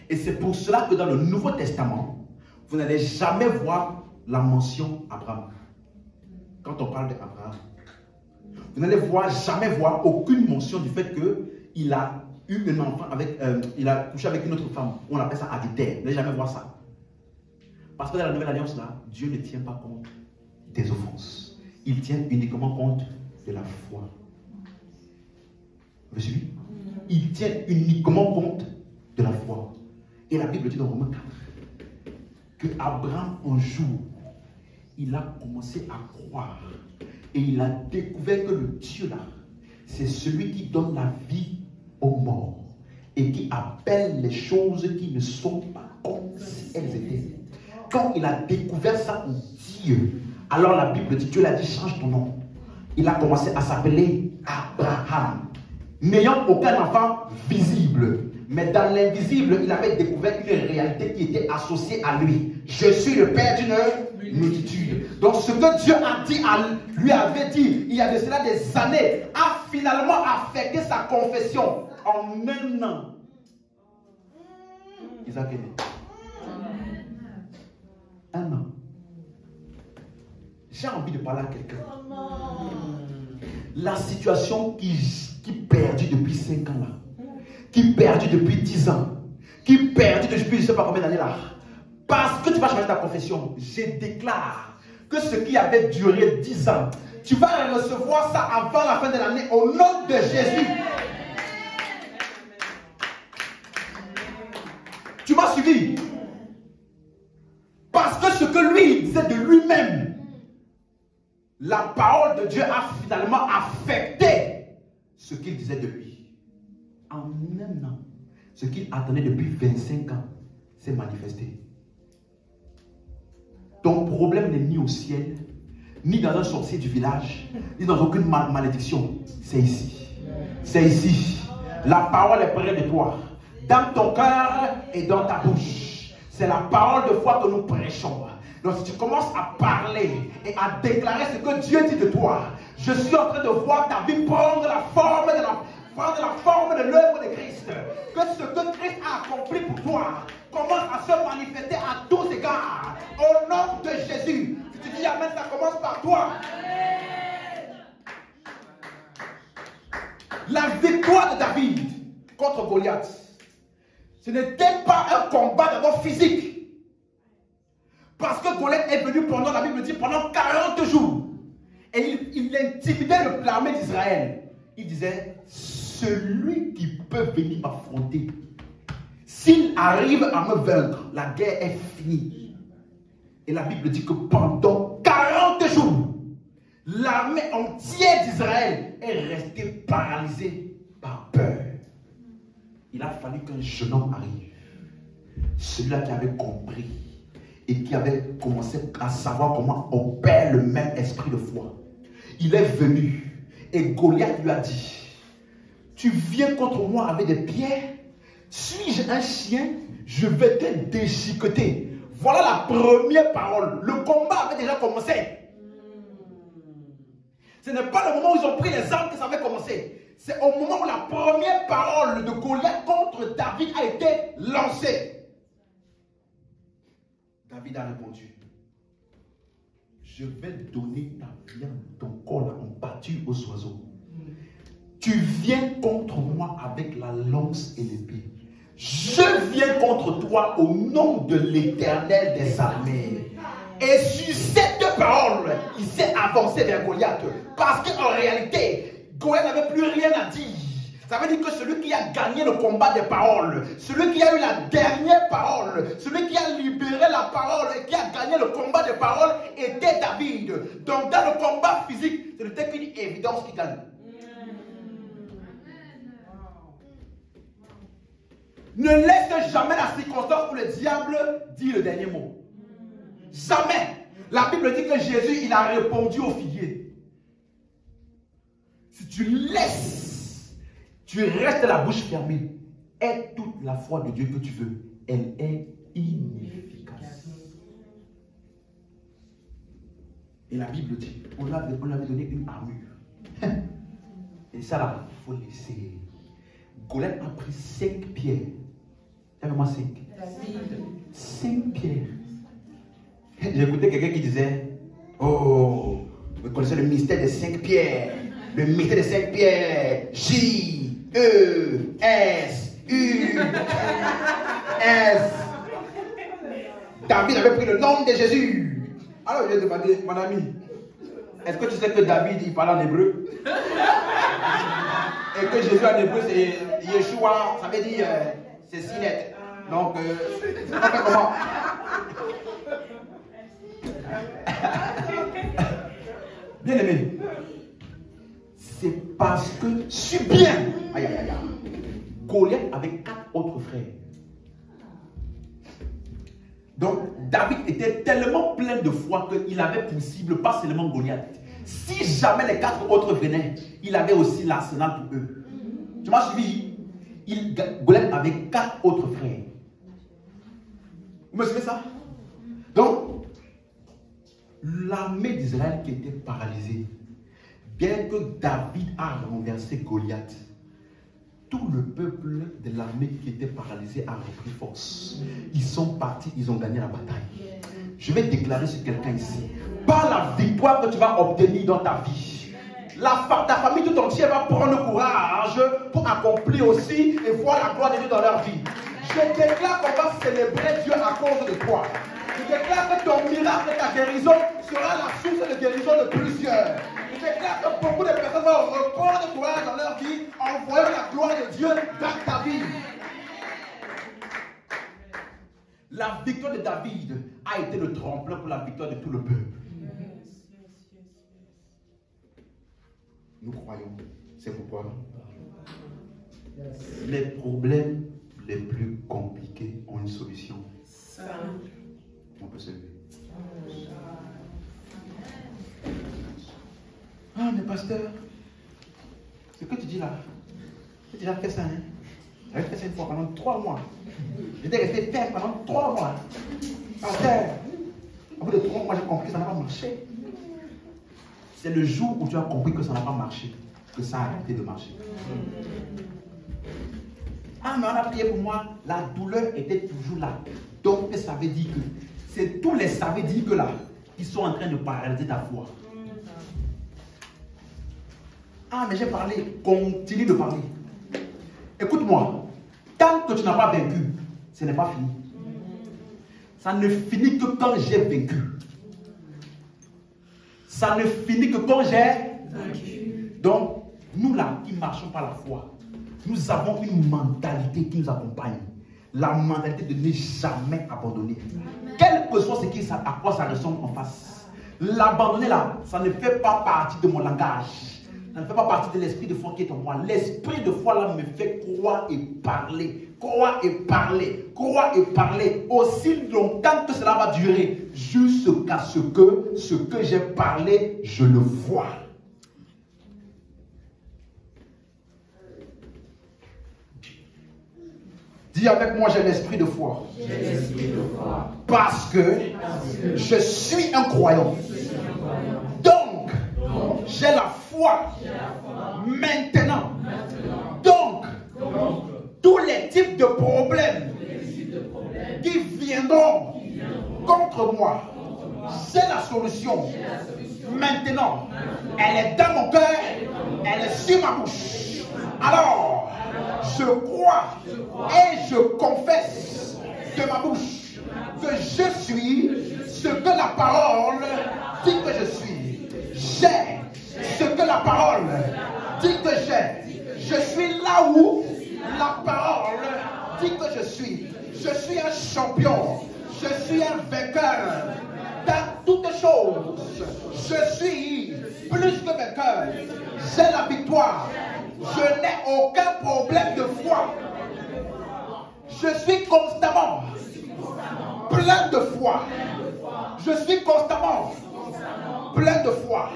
Et c'est pour cela que dans le Nouveau Testament, vous n'allez jamais voir la mention Abraham. Quand on parle d'Abraham, vous n'allez jamais voir aucune mention du fait qu'il a eu un enfant avec, il a couché avec une autre femme. On appelle ça adultère. Vous n'allez jamais voir ça. Parce que dans la nouvelle alliance là, Dieu ne tient pas compte des offenses. Il tient uniquement compte de la foi. Vous suivez? Il tient uniquement compte de la foi. Et la Bible dit dans Romains 4 que Abraham un jour, il a commencé à croire et il a découvert que le Dieu là, c'est celui qui donne la vie aux morts et qui appelle les choses qui ne sont pas comme si elles étaient. Quand il a découvert ça au Dieu, alors la Bible dit, Dieu l'a dit, change ton nom. Il a commencé à s'appeler Abraham, n'ayant aucun enfant visible. Mais dans l'invisible, il avait découvert une réalité qui était associée à lui. Je suis le père d'une multitude. Donc ce que Dieu a dit, lui avait dit, il y a de cela des années, a finalement affecté sa confession. En un an, Isaac est né. Un an. J'ai envie de parler à quelqu'un. La situation qui perdue depuis 5 ans là, qui perdue depuis 10 ans, qui perdue depuis je ne sais pas combien d'années là, parce que tu vas changer ta confession, je déclare que ce qui avait duré 10 ans, tu vas recevoir ça avant la fin de l'année au nom de Jésus. Tu m'as suivi? Parce que ce que lui disait de lui-même, la parole de Dieu a finalement affecté ce qu'il disait de lui. En un an, ce qu'il attendait depuis 25 ans s'est manifesté. Ton problème n'est ni au ciel, ni dans un sorcier du village, ni dans aucune malédiction. C'est ici. C'est ici. La parole est près de toi, dans ton cœur et dans ta bouche. C'est la parole de foi que nous prêchons. Donc si tu commences à parler et à déclarer ce que Dieu dit de toi, je suis en train de voir ta vie prendre la forme de l'œuvre de Christ. Que ce que Christ a accompli pour toi commence à se manifester à tous égards. Au nom de Jésus. Si tu dis amen, ça commence par toi. La victoire de David contre Goliath, ce n'était pas un combat d'abord physique. Parce que Goliath est venu pendant, la Bible dit, pendant 40 jours. Et il intimidait l'armée d'Israël. Il disait, celui qui peut venir m'affronter, s'il arrive à me vaincre, la guerre est finie. Et la Bible dit que pendant 40 jours, l'armée entière d'Israël est restée paralysée par peur. Il a fallu qu'un jeune homme arrive, celui-là qui avait compris et qui avait commencé à savoir comment opère le même esprit de foi. Il est venu et Goliath lui a dit, tu viens contre moi avec des pierres? Suis-je un chien? Je vais te déchiqueter. Voilà la première parole. Le combat avait déjà commencé. Ce n'est pas le moment où ils ont pris les armes que ça avait commencé. C'est au moment où la première parole de Goliath contre David a été lancée. David a répondu, je vais donner ta viande, ton corps là, en pâture aux oiseaux. Tu viens contre moi avec la lance et l'épée. Je viens contre toi au nom de l'Éternel des armées. Et sur cette parole, il s'est avancé vers Goliath. Parce qu'en réalité, Goliath n'avait plus rien à dire. Ça veut dire que celui qui a gagné le combat des paroles, celui qui a eu la dernière parole, celui qui a libéré la parole et qui a gagné le combat des paroles était David. Donc dans le combat physique, ce n'était qu'une évidence qui gagne. Ne laisse jamais la circonstance où le diable dit le dernier mot. Jamais. La Bible dit que Jésus, il a répondu au figuier. Si tu laisses, tu restes la bouche fermée, aie toute la foi de Dieu que tu veux. Elle est inefficace. Et la Bible dit, on lui avait donné une armure. Et ça là, il faut laisser. Goliath a pris 5 pierres. Savez-moi 5. 5 pierres. J'ai écouté quelqu'un qui disait, oh, vous connaissez le mystère des 5 pierres. Le mystère des 5 pierres. J, E, S, U, S. David avait pris le nom de Jésus. Alors je lui ai demandé, mon ami, est-ce que tu sais que David, il parle en hébreu? Et que Jésus en hébreu, c'est Yeshua, ça veut dire, c'est 6 lettres. Donc, on fait comment? Bien aimé, c'est parce que suis bien. Aïe, aïe, aïe. Goliath avait 4 autres frères. Donc, David était tellement plein de foi qu'il avait pour cible pas seulement Goliath. Si jamais les 4 autres venaient, il avait aussi l'arsenal pour eux. Tu m'as suivi? Goliath avait 4 autres frères. Vous me suivez ça? Donc, l'armée d'Israël qui était paralysée, bien que David a renversé Goliath, tout le peuple de l'armée qui était paralysé a repris force. Ils sont partis, ils ont gagné la bataille. Je vais déclarer sur quelqu'un ici. Par la victoire que tu vas obtenir dans ta vie, ta famille tout entière va prendre le courage pour accomplir aussi et voir la gloire de Dieu dans leur vie. Je déclare qu'on va célébrer Dieu à cause de toi. Je déclare que ton miracle et ta guérison sera la source de guérison de plusieurs. Je déclare que beaucoup de personnes vont reprendre le courage dans leur vie en voyant la gloire de Dieu dans ta vie. La victoire de David a été le tremplin pour la victoire de tout le peuple. Nous croyons. C'est pourquoi les problèmes les plus compliqués ont une solution. On peut se lever. Ah, mais pasteur, ce que tu dis là, j'ai déjà fait ça, hein? J'avais fait ça une fois pendant 3 mois. J'étais resté ferme pendant 3 mois. Pasteur, au bout de 3 mois, j'ai compris que ça n'a pas marché. C'est le jour où tu as compris que ça n'a pas marché, que ça a arrêté de marcher. Ah, mais on a prié pour moi, la douleur était toujours là. Donc, ça veut dire que c'est tous les ça veut dire que là, qui sont en train de paralyser ta foi. Ah, mais j'ai parlé, continue de parler. Écoute-moi, tant que tu n'as pas vaincu, ce n'est pas fini. Ça ne finit que quand j'ai vaincu. Ça ne finit que quand j'ai vaincu. Donc, nous là, qui marchons par la foi, nous avons une mentalité qui nous accompagne. La mentalité de ne jamais abandonner. Quel que soit à quoi ça ressemble en face. L'abandonner là, ça ne fait pas partie de mon langage. Ça ne fait pas partie de l'esprit de foi qui est en moi. L'esprit de foi là me fait croire et parler. Croire et parler. Croire et parler. Aussi longtemps que cela va durer. Jusqu'à ce que j'ai parlé, je le vois. Dis avec moi, j'ai l'esprit de foi. Parce que je suis un croyant. Donc, j'ai la foi. Maintenant. Donc, tous les types de problèmes qui viendront contre moi, c'est la solution. Maintenant, elle est dans mon cœur, elle est sur ma bouche. Alors, je crois et je confesse de ma bouche que je suis ce que la parole dit que je suis. J'ai ce que la parole dit que j'ai. Je suis là où la parole dit que je suis. Je suis un champion. Je suis un vainqueur. Dans toutes choses, je suis plus que vainqueur. J'ai la victoire. Je n'ai aucun problème de foi. Je suis constamment plein de foi. Je suis constamment plein de foi.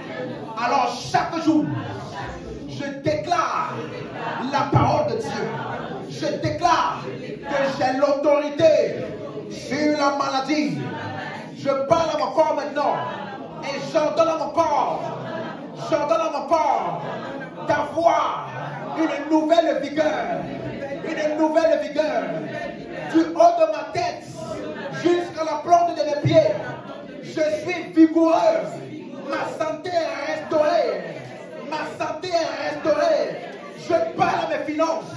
Alors chaque jour, je déclare la parole de Dieu. Je déclare que j'ai l'autorité sur la maladie. Je parle à mon corps maintenant et j'ordonne à mon corps. J'ordonne à mon corps d'avoir une nouvelle vigueur. Une nouvelle vigueur. Du haut de ma tête jusqu'à la plante de mes pieds. Je suis vigoureux. Ma santé est restaurée. Ma santé est restaurée. Je parle à mes finances.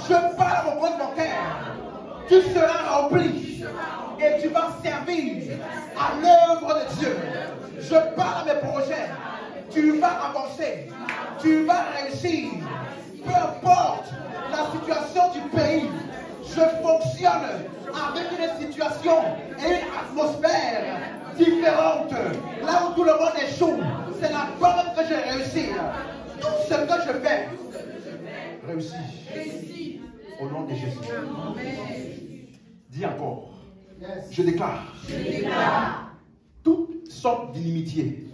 Je parle à mon compte bancaire. Tu seras rempli. Et tu vas servir à l'œuvre de Dieu. Je parle à mes projets. Tu vas avancer. Tu vas réussir. Peu importe la situation du pays. Je fonctionne avec une situation et une atmosphère différente. Là où tout le monde échoue, c'est la bonne que je réussis. Tout ce que je fais, réussis. Au nom de Jésus. Dis encore. Je déclare. Toutes sortes d'inimitiés.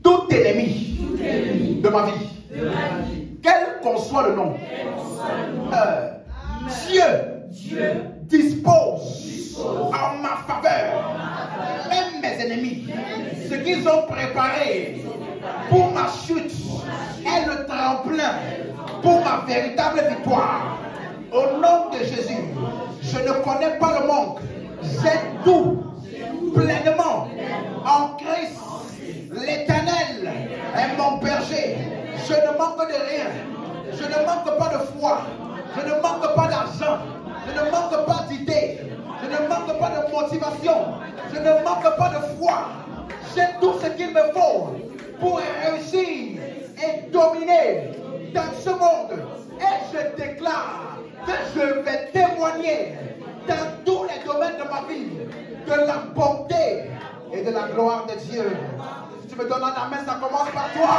Tout ennemi de ma vie. Quel qu'en soit le nom. Dieu dispose en ma faveur. Même mes ennemis, ce qu'ils ont préparé pour ma chute est le tremplin pour ma véritable victoire. Au nom de Jésus, je ne connais pas le manque. J'ai tout pleinement en Christ. L'Éternel est mon berger. Je ne manque de rien. Je ne manque pas de foi. Je ne manque pas d'argent. Je ne manque pas d'idées. Je ne manque pas de motivation. Je ne manque pas de foi. J'ai tout ce qu'il me faut pour réussir et dominer dans ce monde. Et je déclare que je vais témoigner dans tous les domaines de ma vie de la bonté et de la gloire de Dieu. Si tu me donnes un amen, ça commence par toi.